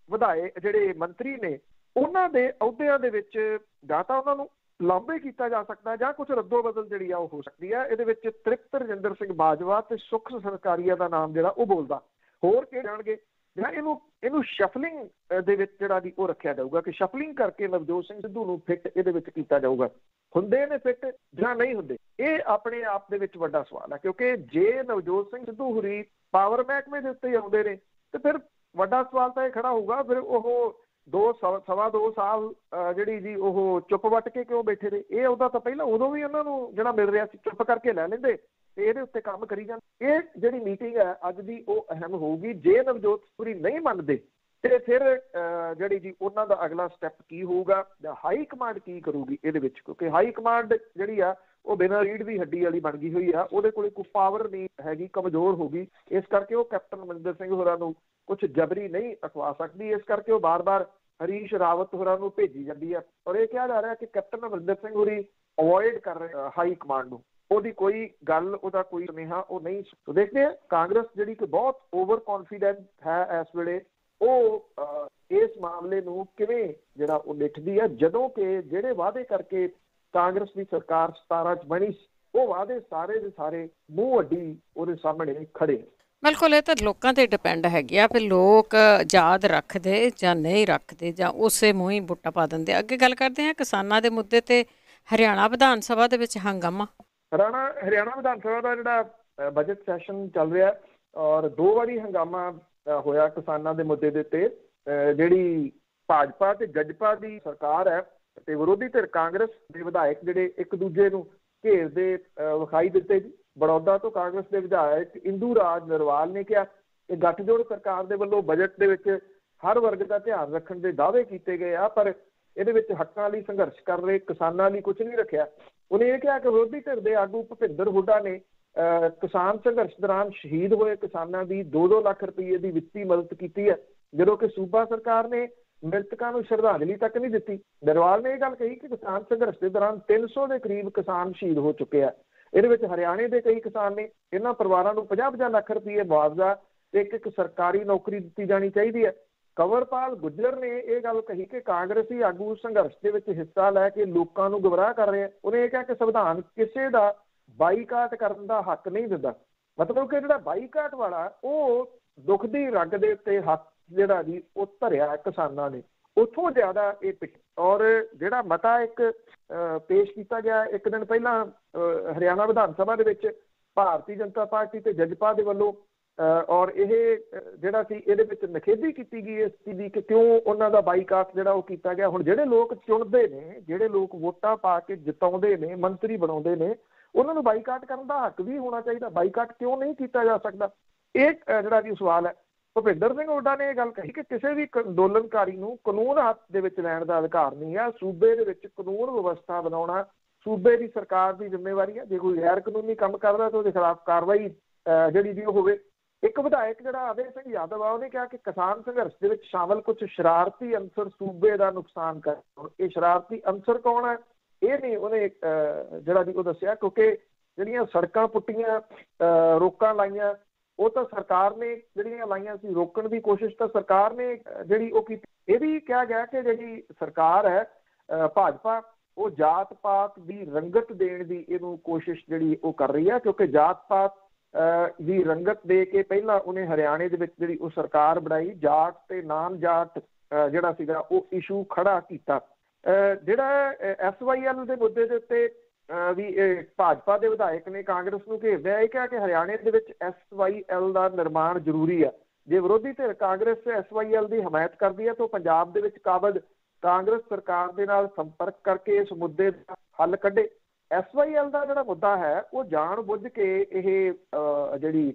ਵਿਧਾਇਕ ਜਿਹੜੇ ਮੰਤਰੀ ਨੇ ਉਹਨਾਂ ਦੇ ਅਹੁਦਿਆਂ ਦੇ ਵਿੱਚ ਜਾਂ ਤਾਂ ਉਹਨਾਂ ਨੂੰ ਲਾਂਭੇ ਕੀਤਾ ਜਾ ਸਕਦਾ ਜਾਂ ਕੁਝ ਰੱਦੋ ਬਦਲ ਜਿਹੜੀ ਆ ਉਹ ਹੋ ਸਕਦੀ ਹੈ। ਇਹਦੇ ਵਿੱਚ ਤ੍ਰਿਪਤ ਰਜਿੰਦਰ ਸਿੰਘ ਬਾਜਵਾ ਤੇ ਸੁਖ ਸਰਕਾਰੀਆ ਦਾ ਨਾਮ ਜਿਹੜਾ ਉਹ ਬੋਲਦਾ। ਹੋਰ ਕਿਹੜੇ ਜਾਣਗੇ ਜਾਂ ਇਹਨੂੰ ਸ਼ਫਲਿੰਗ ਦੇ ਵਿੱਚ ਜਿਹੜਾ ਜੀ ਉਹ ਰੱਖਿਆ ਜਾਊਗਾ ਕਿ ਸ਼ਫਲਿੰਗ ਕਰਕੇ ਨਵਜੋਤ ਸਿੰਘ ਸਿੱਧੂ ਨੂੰ ਫਿੱਟ ਇਹਦੇ ਵਿੱਚ ਕੀਤਾ ਜਾਊਗਾ। ਹੁੰਦੇ ਨੇ ਫਿੱਟ ਜਾਂ ਨਹੀਂ ਹੁੰਦੇ ਇਹ ਆਪਣੇ ਆਪ ਦੇ ਵਿੱਚ ਵੱਡਾ ਸਵਾਲ ਹੈ ਕਿਉਂਕਿ ਜੇ ਨਵਜੋਤ ਸਿੰਘ ਸਿੱਧੂ ਹੁਰੀ ਪਾਵਰ ਮਹਿਕਮੇ ਦੇ ਉੱਤੇ ਆਉਂਦੇ ਨੇ ਤੇ ਫਿਰ ਵੱਡਾ ਸਵਾਲ ਤਾਂ ਇਹ ਖੜਾ ਹੋਊਗਾ ਫਿਰ ਉਹ ਸਵਾ 2 ਸਾਲ ਜਿਹੜੀ ਜੀ ਉਹ ਚੁੱਪ ਵੱਟ ਕੇ ਕਿਉਂ ਬੈਠੇ ਰਹੇ? ਇਹ ਉਹਦਾ ਤਾਂ ਪਹਿਲਾਂ ਉਦੋਂ ਵੀ ਉਹਨਾਂ ਨੂੰ ਜਿਹੜਾ ਮਿਲ ਰਿਹਾ ਸੀ ਚੁੱਪ ਕਰਕੇ ਲੈ ਲੈਂਦੇ ਤੇ ਇਹਦੇ ਉੱਤੇ ਕੰਮ ਕਰੀ ਜਾਂਦੇ। ਇਹ ਜਿਹੜੀ ਮੀਟਿੰਗ ਹੈ ਅੱਜ ਦੀ ਉਹ ਅਹਿਮ ਹੋਊਗੀ। ਜੇ ਨਵਜੋਤ ਪੂਰੀ ਨਹੀਂ ਮੰਨਦੇ ਤੇ ਫਿਰ ਜਿਹੜੀ ਜੀ ਉਹਨਾਂ ਦਾ ਅਗਲਾ ਸਟੈਪ ਕੀ ਹੋਊਗਾ, ਹਾਈ ਕਮਾਂਡ ਕੀ ਕਰੂਗੀ ਇਹਦੇ ਵਿੱਚ, ਕਿਉਂਕਿ ਹਾਈ ਕਮਾਂਡ ਜਿਹੜੀ ਆ ਉਹ ਬਿਨਾਂ ਰੀੜ ਦੀ ਹੱਡੀ ਵਾਲੀ ਬਣ ਗਈ ਹੋਈ ਆ, ਉਹਦੇ ਕੋਲ ਕੋਈ ਪਾਵਰ ਨਹੀਂ ਹੈਗੀ, ਕਮਜ਼ੋਰ ਹੋ ਗਈ। ਇਸ ਕਰਕੇ ਉਹ ਕੈਪਟਨ ਅਮਰਿੰਦਰ ਸਿੰਘ ਹੋਰਾਂ ਨੂੰ ਕੁਝ ਜਬਰੀ ਨਹੀਂ ਅਖਵਾ ਸਕਦੀ। ਇਸ ਕਰਕੇ ਉਹ ਬਾਰ-ਬਾਰ ਹਰੀਸ਼ ਰਾਵਤ ਹੋਰਾਂ ਨੂੰ ਭੇਜੀ ਜਾਂਦੀ ਹੈ ਔਰ ਇਹ ਕਿਹਾ ਜਾ ਰਿਹਾ ਕਿ ਕੈਪਟਨ ਅਮਰਿੰਦਰ ਸਿੰਘ ਹੋਰੀ ਅਵੋਇਡ ਕਰ ਰਹੇ ਹਾਈ ਕਮਾਂਡ ਨੂੰ, ਉਹਦੀ ਕੋਈ ਗੱਲ, ਉਹਦਾ ਕੋਈ ਸੁਨੇਹਾ ਉਹ ਨਹੀਂ। ਸੋ ਦੇਖਦੇ ਹਾਂ ਕਾਂਗਰਸ ਜਿਹੜੀ ਕਿ ਬਹੁਤ ਓਵਰ ਕੌਨਫੀਡੈਂਟ ਹੈ ਇਸ ਵੇਲੇ, ਉਹ ਇਸ ਮਾਮਲੇ ਨੂੰ ਕਿਵੇਂ ਜਿਹੜਾ ਉਹ ਲਿਖਦੀ ਹੈ, ਜਦੋਂ ਕਿ ਜਿਹੜੇ ਵਾਅਦੇ ਕਰਕੇ ਕਾਂਗਰਸ ਦੀ ਸਰਕਾਰ 17 ਚ ਬਣੀ ਉਹ ਵਾਅਦੇ ਸਾਰੇ ਦੇ ਸਾਰੇ ਮੂੰਹ ਅੱਡੀ ਉਹਦੇ ਸਾਹਮਣੇ ਖੜੇ। ਬਿਲਕੁਲ, ਇਹ ਤਾਂ ਲੋਕਾਂ ਤੇ ਡਿਪੈਂਡ ਹੈਗੀ ਆ, ਫਿਰ ਲੋਕ ਯਾਦ ਰੱਖਦੇ ਜਾਂ ਨਹੀਂ ਰੱਖਦੇ ਜਾਂ ਉਸੇ ਮੂੰਹ ਹੀ ਬੁੱਟਾ ਪਾ ਦਿੰਦੇ। ਅੱਗੇ ਗੱਲ ਕਰਦੇ ਹਾਂ ਕਿਸਾਨਾਂ ਦੇ ਮੁੱਦੇ ਤੇ। ਹਰਿਆਣਾ ਵਿਧਾਨ ਸਭਾ ਦੇ ਵਿੱਚ ਹੰਗਾਮਾ। ਹਰਿਆਣਾ ਵਿਧਾਨ ਸਭਾ ਦਾ ਜਿਹੜਾ ਬਜਟ ਸੈਸ਼ਨ ਚੱਲ ਰਿਹਾ ਔਰ 2 ਵਾਰੀ ਹੰਗਾਮਾ ਹੋਇਆ ਕਿਸਾਨਾਂ ਦੇ ਮੁੱਦੇ ਦੇ ਉੱਤੇ। ਜਿਹੜੀ ਭਾਜਪਾ ਤੇ ਜਜਪਾ ਦੀ ਸਰਕਾਰ ਹੈ ਤੇ ਵਿਰੋਧੀ ਧਿਰ ਕਾਂਗਰਸ ਦੇ ਵਿਧਾਇਕ ਜਿਹੜੇ ਇੱਕ ਦੂਜੇ ਨੂੰ ਘੇਰਦੇ ਵਿਖਾਈ ਦਿੱਤੇ ਜੀ। ਬੜੌਦਾ ਤੋਂ ਕਾਂਗਰਸ ਦੇ ਵਿਧਾਇਕ ਇੰਦੂ ਰਾਜ ਨਰਵਾਲ ਨੇ ਕਿਹਾ ਕਿ ਗੱਠਜੋੜ ਸਰਕਾਰ ਦੇ ਵੱਲੋਂ ਬਜਟ ਦੇ ਵਿੱਚ ਹਰ ਵਰਗ ਦਾ ਧਿਆਨ ਰੱਖਣ ਦੇ ਦਾਅਵੇ ਕੀਤੇ ਗਏ ਆ, ਪਰ ਇਹਦੇ ਵਿੱਚ ਹੱਕਾਂ ਲਈ ਸੰਘਰਸ਼ ਕਰ ਰਹੇ ਕਿਸਾਨਾਂ ਲਈ ਕੁਝ ਨਹੀਂ ਰੱਖਿਆ। ਉਹਨੇ ਇਹ ਕਿਹਾ ਕਿ ਵਿਰੋਧੀ ਧਿਰ ਦੇ ਆਗੂ ਭੁਪਿੰਦਰ ਹੁੱਡਾ ਨੇ ਕਿਸਾਨ ਸੰਘਰਸ਼ ਦੌਰਾਨ ਸ਼ਹੀਦ ਹੋਏ ਕਿਸਾਨਾਂ ਦੀ 2-2 ਲੱਖ ਰੁਪਏ ਦੀ ਵਿੱਤੀ ਮਦਦ ਕੀਤੀ ਹੈ, ਜਦੋਂ ਕਿ ਸੂਬਾ ਸਰਕਾਰ ਨੇ ਮ੍ਰਿਤਕਾਂ ਨੂੰ ਸ਼ਰਧਾਂਜਲੀ ਤੱਕ ਨਹੀਂ ਦਿੱਤੀ। ਨਰਵਾਲ ਨੇ ਇਹ ਗੱਲ ਕਹੀ ਕਿ ਕਿਸਾਨ ਸੰਘਰਸ਼ ਦੇ ਦੌਰਾਨ 300 ਦੇ ਕਰੀਬ ਕਿਸਾਨ ਸ਼ਹੀਦ ਹੋ ਚੁੱਕੇ ਆ। ਇਹਦੇ ਵਿੱਚ ਹਰਿਆਣੇ ਦੇ ਕਈ ਕਿਸਾਨ ਨੇ। ਇਹਨਾਂ ਪਰਿਵਾਰਾਂ ਨੂੰ 50-50 ਲੱਖ ਰੁਪਏ ਮੁਆਵਜ਼ਾ ਤੇ ਇੱਕ ਸਰਕਾਰੀ ਨੌਕਰੀ ਦਿੱਤੀ ਜਾਣੀ ਚਾਹੀਦੀ ਹੈ। ਕੰਵਰਪਾਲ ਗੁੱਜਰ ਨੇ ਇਹ ਗੱਲ ਕਹੀ ਕਿ ਕਾਂਗਰਸੀ ਆਗੂ ਸੰਘਰਸ਼ ਦੇ ਵਿੱਚ ਹਿੱਸਾ ਲੈ ਕੇ ਲੋਕਾਂ ਨੂੰ ਗੁੰਮਰਾਹ ਕਰ ਰਹੇ ਆ। ਉਹਨੇ ਇਹ ਕਿਹਾ ਕਿ ਸੰਵਿਧਾਨ ਕਿਸੇ ਦਾ ਬਾਈਕਾਟ ਕਰਨ ਦਾ ਹੱਕ ਨਹੀਂ ਦਿੰਦਾ। ਮਤਲਬ ਕਿ ਜਿਹੜਾ ਬਾਈਕਾਟ ਵਾਲਾ ਉਹ ਦੁੱਖ ਦੀ ਰਗ ਦੇ ਉੱਤੇ ਹੱਥ ਜਿਹੜਾ ਜੀ ਉਹ ਧਰਿਆ ਕਿਸਾਨਾਂ ਨੇ, ਉੱਥੋਂ ਜ਼ਿਆਦਾ ਇਹ ਔਰ ਜਿਹੜਾ ਮਤਾ ਇੱਕ ਪੇਸ਼ ਕੀਤਾ ਗਿਆ ਇੱਕ ਦਿਨ ਪਹਿਲਾਂ ਹਰਿਆਣਾ ਵਿਧਾਨ ਸਭਾ ਦੇ ਵਿੱਚ ਭਾਰਤੀ ਜਨਤਾ ਪਾਰਟੀ ਤੇ ਜਜਪਾ ਦੇ ਵੱਲੋਂ, ਔਰ ਇਹ ਜਿਹੜਾ ਸੀ ਇਹਦੇ ਵਿੱਚ ਨਿਖੇਧੀ ਕੀਤੀ ਗਈ ਇਸ ਚੀਜ਼ ਦੀ ਕਿ ਕਿਉਂ ਉਹਨਾਂ ਦਾ ਬਾਈਕਾਟ ਜਿਹੜਾ ਉਹ ਕੀਤਾ ਗਿਆ। ਹੁਣ ਜਿਹੜੇ ਲੋਕ ਚੁਣਦੇ ਨੇ, ਜਿਹੜੇ ਲੋਕ ਵੋਟਾਂ ਪਾ ਕੇ ਜਿਤਾਉਂਦੇ ਨੇ, ਮੰਤਰੀ ਬਣਾਉਂਦੇ ਨੇ, ਉਹਨਾਂ ਨੂੰ ਬਾਈਕਾਟ ਕਰਨ ਦਾ ਹੱਕ ਵੀ ਹੋਣਾ ਚਾਹੀਦਾ। ਬਾਈਕਾਟ ਕਿਉਂ ਨਹੀਂ ਕੀਤਾ ਜਾ ਸਕਦਾ? ਇਹ ਜਿਹੜਾ ਜੀ ਸਵਾਲ ਹੈ। ਭੁਪਿੰਦਰ ਸਿੰਘ ਹੁੱਡਾ ਨੇ ਇਹ ਗੱਲ ਕਹੀ ਕਿ ਕਿਸੇ ਵੀ ਅੰਦੋਲਨਕਾਰੀ ਨੂੰ ਕਾਨੂੰਨ ਹੱਥ ਦੇ ਵਿੱਚ ਲੈਣ ਦਾ ਅਧਿਕਾਰ ਨਹੀਂ ਹੈ। ਸੂਬੇ ਦੇ ਵਿੱਚ ਕਾਨੂੰਨ ਵਿਵਸਥਾ ਬਣਾਉਣਾ ਸੂਬੇ ਦੀ ਸਰਕਾਰ ਦੀ ਜ਼ਿੰਮੇਵਾਰੀ ਹੈ। ਜੇ ਕੋਈ ਗੈਰ ਕਾਨੂੰਨੀ ਕੰਮ ਕਰਦਾ ਤਾਂ ਉਹਦੇ ਖਿਲਾਫ ਕਾਰਵਾਈ ਜਿਹੜੀ ਜੀ ਉਹ ਹੋਵੇ। ਇੱਕ ਵਿਧਾਇਕ ਜਿਹੜਾ ਅਜੇ ਸਿੰਘ ਯਾਦਵ ਆ, ਉਹਨੇ ਕਿਹਾ ਕਿ ਕਿਸਾਨ ਸੰਘਰਸ਼ ਦੇ ਵਿੱਚ ਸ਼ਾਮਲ ਕੁਝ ਸ਼ਰਾਰਤੀ ਅੰਸਰ ਸੂਬੇ ਦਾ ਨੁਕਸਾਨ ਕਰ। ਇਹ ਸ਼ਰਾਰਤੀ ਅੰਸਰ ਕੌਣ ਹੈ ਇਹ ਨਹੀਂ ਉਹਨੇ ਜਿਹੜਾ ਜੀ ਉਹ ਦੱਸਿਆ, ਕਿਉਂਕਿ ਜਿਹੜੀਆਂ ਸੜਕਾਂ ਪੁੱਟੀਆਂ, ਰੋਕਾਂ ਲਾਈਆਂ, ਉਹ ਤਾਂ ਸਰਕਾਰ ਨੇ ਜਿਹੜੀਆਂ ਲਾਈਆਂ ਸੀ, ਰੋਕਣ ਦੀ ਕੋਸ਼ਿਸ਼ ਤਾਂ ਸਰਕਾਰ ਨੇ ਜਿਹੜੀ ਉਹ ਕੀਤੀ। ਇਹ ਵੀ ਕਿਹਾ ਗਿਆ ਕਿ ਜਿਹੜੀ ਸਰਕਾਰ ਹੈ ਭਾਜਪਾ, ਉਹ ਜਾਤ ਪਾਤ ਦੀ ਰੰਗਤ ਦੇਣ ਦੀ ਇਹਨੂੰ ਕੋਸ਼ਿਸ਼ ਜਿਹੜੀ ਉਹ ਕਰ ਰਹੀ ਹੈ, ਕਿਉਂਕਿ ਜਾਤ ਪਾਤ ਦੀ ਰੰਗਤ ਦੇ ਕੇ ਪਹਿਲਾਂ ਉਹਨੇ ਹਰਿਆਣੇ ਦੇ ਵਿੱਚ ਜਿਹੜੀ ਉਹ ਸਰਕਾਰ ਬਣਾਈ, ਜਾਟ ਤੇ ਨਾਨ ਜਾਟ ਜਿਹੜਾ ਸੀਗਾ ਉਹ ਇਸ਼ੂ ਖੜਾ ਕੀਤਾ। ਜਿਹੜਾ SYL ਦੇ ਮੁੱਦੇ ਦੇ ਉੱਤੇ ਵੀ ਭਾਜਪਾ ਦੇ ਵਿਧਾਇਕ ਨੇ ਕਾਂਗਰਸ ਨੂੰ ਘੇਰਦਿਆਂ ਇਹ ਕਿਹਾ ਕਿ ਹਰਿਆਣੇ ਦੇ ਵਿੱਚ SYL ਦਾ ਨਿਰਮਾਣ ਜ਼ਰੂਰੀ ਆ। ਜੇ ਵਿਰੋਧੀ ਧਿਰ ਕਾਂਗਰਸ SYL ਦੀ ਹਮਾਇਤ ਕਰਦੀ ਹੈ ਤਾਂ ਪੰਜਾਬ ਦੇ ਵਿੱਚ ਕਾਬਜ਼ ਕਾਂਗਰਸ ਸਰਕਾਰ ਦੇ ਨਾਲ ਸੰਪਰਕ ਕਰਕੇ ਇਸ ਮੁੱਦੇ ਦਾ ਹੱਲ ਕੱਢੇ। SYL ਦਾ ਜਿਹੜਾ ਮੁੱਦਾ ਹੈ ਉਹ ਜਾਣ ਬੁੱਝ ਕੇ ਇਹ ਜਿਹੜੀ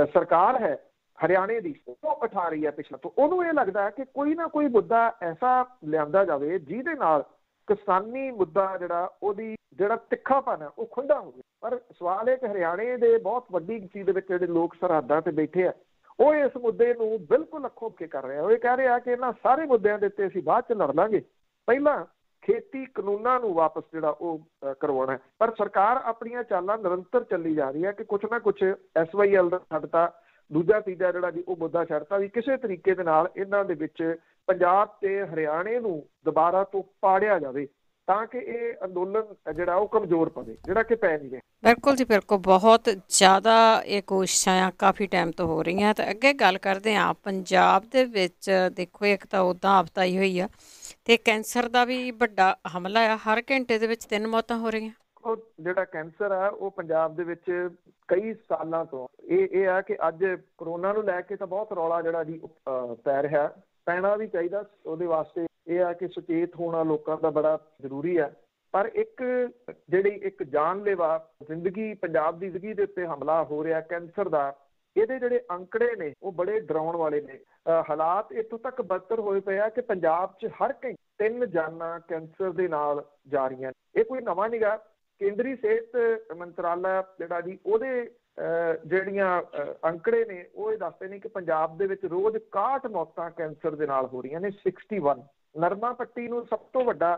ਸਰਕਾਰ ਹੈ ਹਰਿਆਣੇ ਦੀ ਉਹ ਉਠਾ ਰਹੀ ਹੈ ਪਿਛਲੇ ਤੋਂ। ਉਹਨੂੰ ਇਹ ਲੱਗਦਾ ਹੈ ਕਿ ਕੋਈ ਨਾ ਕੋਈ ਮੁੱਦਾ ਐਸਾ ਲਿਆਂਦਾ ਜਾਵੇ ਜਿਹਦੇ ਨਾਲ ਕਿਸਾਨੀ ਮੁੱਦਾ ਜਿਹੜਾ ਉਹਦੀ ਜਿਹੜਾ ਤਿੱਖਾਪਨ ਹੈ ਉਹ ਖੁੱਲ੍ਹਾ ਹੋਵੇ। ਪਰ ਸਵਾਲ ਇਹ ਕਿ ਹਰਿਆਣੇ ਦੇ ਬਹੁਤ ਵੱਡੀ ਗਿਣਤੀ ਦੇ ਵਿੱਚ ਜਿਹੜੇ ਲੋਕ ਸਰਹੱਦਾਂ ਤੇ ਬੈਠੇ ਆ, ਉਹ ਇਸ ਮੁੱਦੇ ਨੂੰ ਬਿਲਕੁਲ ਅੱਖੋਂ ਕੇ ਕਰ ਰਹੇ ਆ। ਉਹ ਇਹ ਕਹਿ ਰਹੇ ਆ ਕਿ ਇਹਨਾਂ ਸਾਰੇ ਮੁੱਦਿਆਂ ਦੇ ਉੱਤੇ ਅਸੀਂ ਬਾਅਦ ਚ ਲੜ ਲਾਂਗੇ, ਪਹਿਲਾਂ ਖੇਤੀ ਕਾਨੂੰਨਾਂ ਨੂੰ ਵਾਪਸ ਜਿਹੜਾ ਉਹ ਕਰਵਾਉਣਾ ਹੈ। ਪਰ ਸਰਕਾਰ ਆਪਣੀਆਂ ਚਾਲਾਂ ਨਿਰੰਤਰ ਚੱਲੀ ਜਾ ਰਹੀ ਹੈ ਕਿ ਕੁਛ ਨਾ ਕੁਛ SYL ਦਾ ਛੱਡਤਾ, ਦੂਜਾ ਤੀਜਾ ਜਿਹੜਾ ਜੀ ਉਹ ਮੁੱਦਾ ਛੱਡਤਾ ਵੀ ਕਿਸੇ ਤਰੀਕੇ ਦੇ ਨਾਲ ਇਹਨਾਂ ਦੇ ਵਿੱਚ ਪੰਜਾਬ ਤੇ ਹਰਿਆਣੇ ਨੂੰ ਦੁਬਾਰਾ ਤੋਂ ਪਾੜਿਆ ਜਾਵੇ ਤਾਂ ਕਿ ਇਹ ਅੰਦੋਲਨ ਜਿਹੜਾ ਉਹ ਕਮਜ਼ੋਰ ਪਵੇ, ਜਿਹੜਾ ਕਿ ਪੈ ਨਹੀਂ ਰਿਹਾ। ਬਿਲਕੁਲ ਜੀ, ਬਿਲਕੁਲ। ਬਹੁਤ ਜ਼ਿਆਦਾ ਇਹ ਕੋਸ਼ਿਸ਼ਾਂ ਕਾਫੀ ਟਾਈਮ ਤੋਂ ਹੋ ਰਹੀਆਂ। ਤਾਂ ਅੱਗੇ ਗੱਲ ਕਰਦੇ ਹਾਂ ਪੰਜਾਬ ਦੇ ਵਿੱਚ। ਦੇਖੋ, ਇੱਕ ਤਾਂ ਉੱਦਾਂ ਆਫਤ ਆਈ ਹੋਈ ਆ ਅਤੇ ਕੈਂਸਰ ਦਾ ਵੀ ਵੱਡਾ ਹਮਲਾ ਆ। ਹਰ ਘੰਟੇ ਦੇ ਵਿੱਚ 3 ਮੌਤਾਂ ਹੋ ਰਹੀਆਂ। ਉਹ ਜਿਹੜਾ ਕੈਂਸਰ ਆ ਉਹ ਪੰਜਾਬ ਦੇ ਵਿੱਚ ਕਈ ਸਾਲਾਂ ਤੋਂ ਇਹ ਆ ਕਿ ਅੱਜ ਕਰੋਨਾ ਨੂੰ ਲੈ ਕੇ ਤਾਂ ਬਹੁਤ ਰੌਲਾ ਜਿਹੜਾ ਜੀ ਪੈ ਰਿਹਾ। ਪੈਣਾ ਵੀ ਚਾਹੀਦਾ। ਉਹਦੇ ਵਾਸਤੇ ਇਹ ਆ ਕਿ ਸੁਚੇਤ ਹੋਣਾ ਲੋਕਾਂ ਦਾ ਬੜਾ ਜ਼ਰੂਰੀ ਹੈ। ਪਰ ਇੱਕ ਇੱਕ ਜਾਨਲੇਵਾ ਜ਼ਿੰਦਗੀ, ਪੰਜਾਬ ਦੀ ਜ਼ਿੰਦਗੀ ਦੇ ਉੱਤੇ ਹਮਲਾ ਹੋ ਰਿਹਾ ਕੈਂਸਰ ਦਾ, ਇਹਦੇ ਜਿਹੜੇ ਅੰਕੜੇ ਨੇ ਉਹ ਬੜੇ ਡਰਾਉਣ ਵਾਲੇ ਨੇ। ਹਾਲਾਤ ਇੱਥੋਂ ਤੱਕ ਬਦਤਰ ਹੋਏ ਪਏ ਆ ਕਿ ਪੰਜਾਬ 'ਚ ਹਰ ਘੰਟੇ 3 ਜਾਨਾਂ ਕੈਂਸਰ ਦੇ ਨਾਲ ਜਾ ਰਹੀਆਂ ਨੇ। ਇਹ ਕੋਈ ਨਵਾਂ ਨਿਗਾ। ਕੇਂਦਰੀ ਸਿਹਤ ਮੰਤਰਾਲਾ ਜਿਹੜਾ ਜੀ, ਉਹਦੇ ਜਿਹੜੀਆਂ ਅੰਕੜੇ ਨੇ ਉਹ ਇਹ ਦੱਸਦੇ ਨੇ ਕਿ ਪੰਜਾਬ ਦੇ ਵਿੱਚ ਰੋਜ਼ 61 ਮੌਤਾਂ ਕੈਂਸਰ ਦੇ ਨਾਲ ਹੋ ਰਹੀਆਂ ਨੇ। 61 ਨਰਮਾ ਪੱਟੀ ਨੂੰ ਸਭ ਤੋਂ ਵੱਡਾ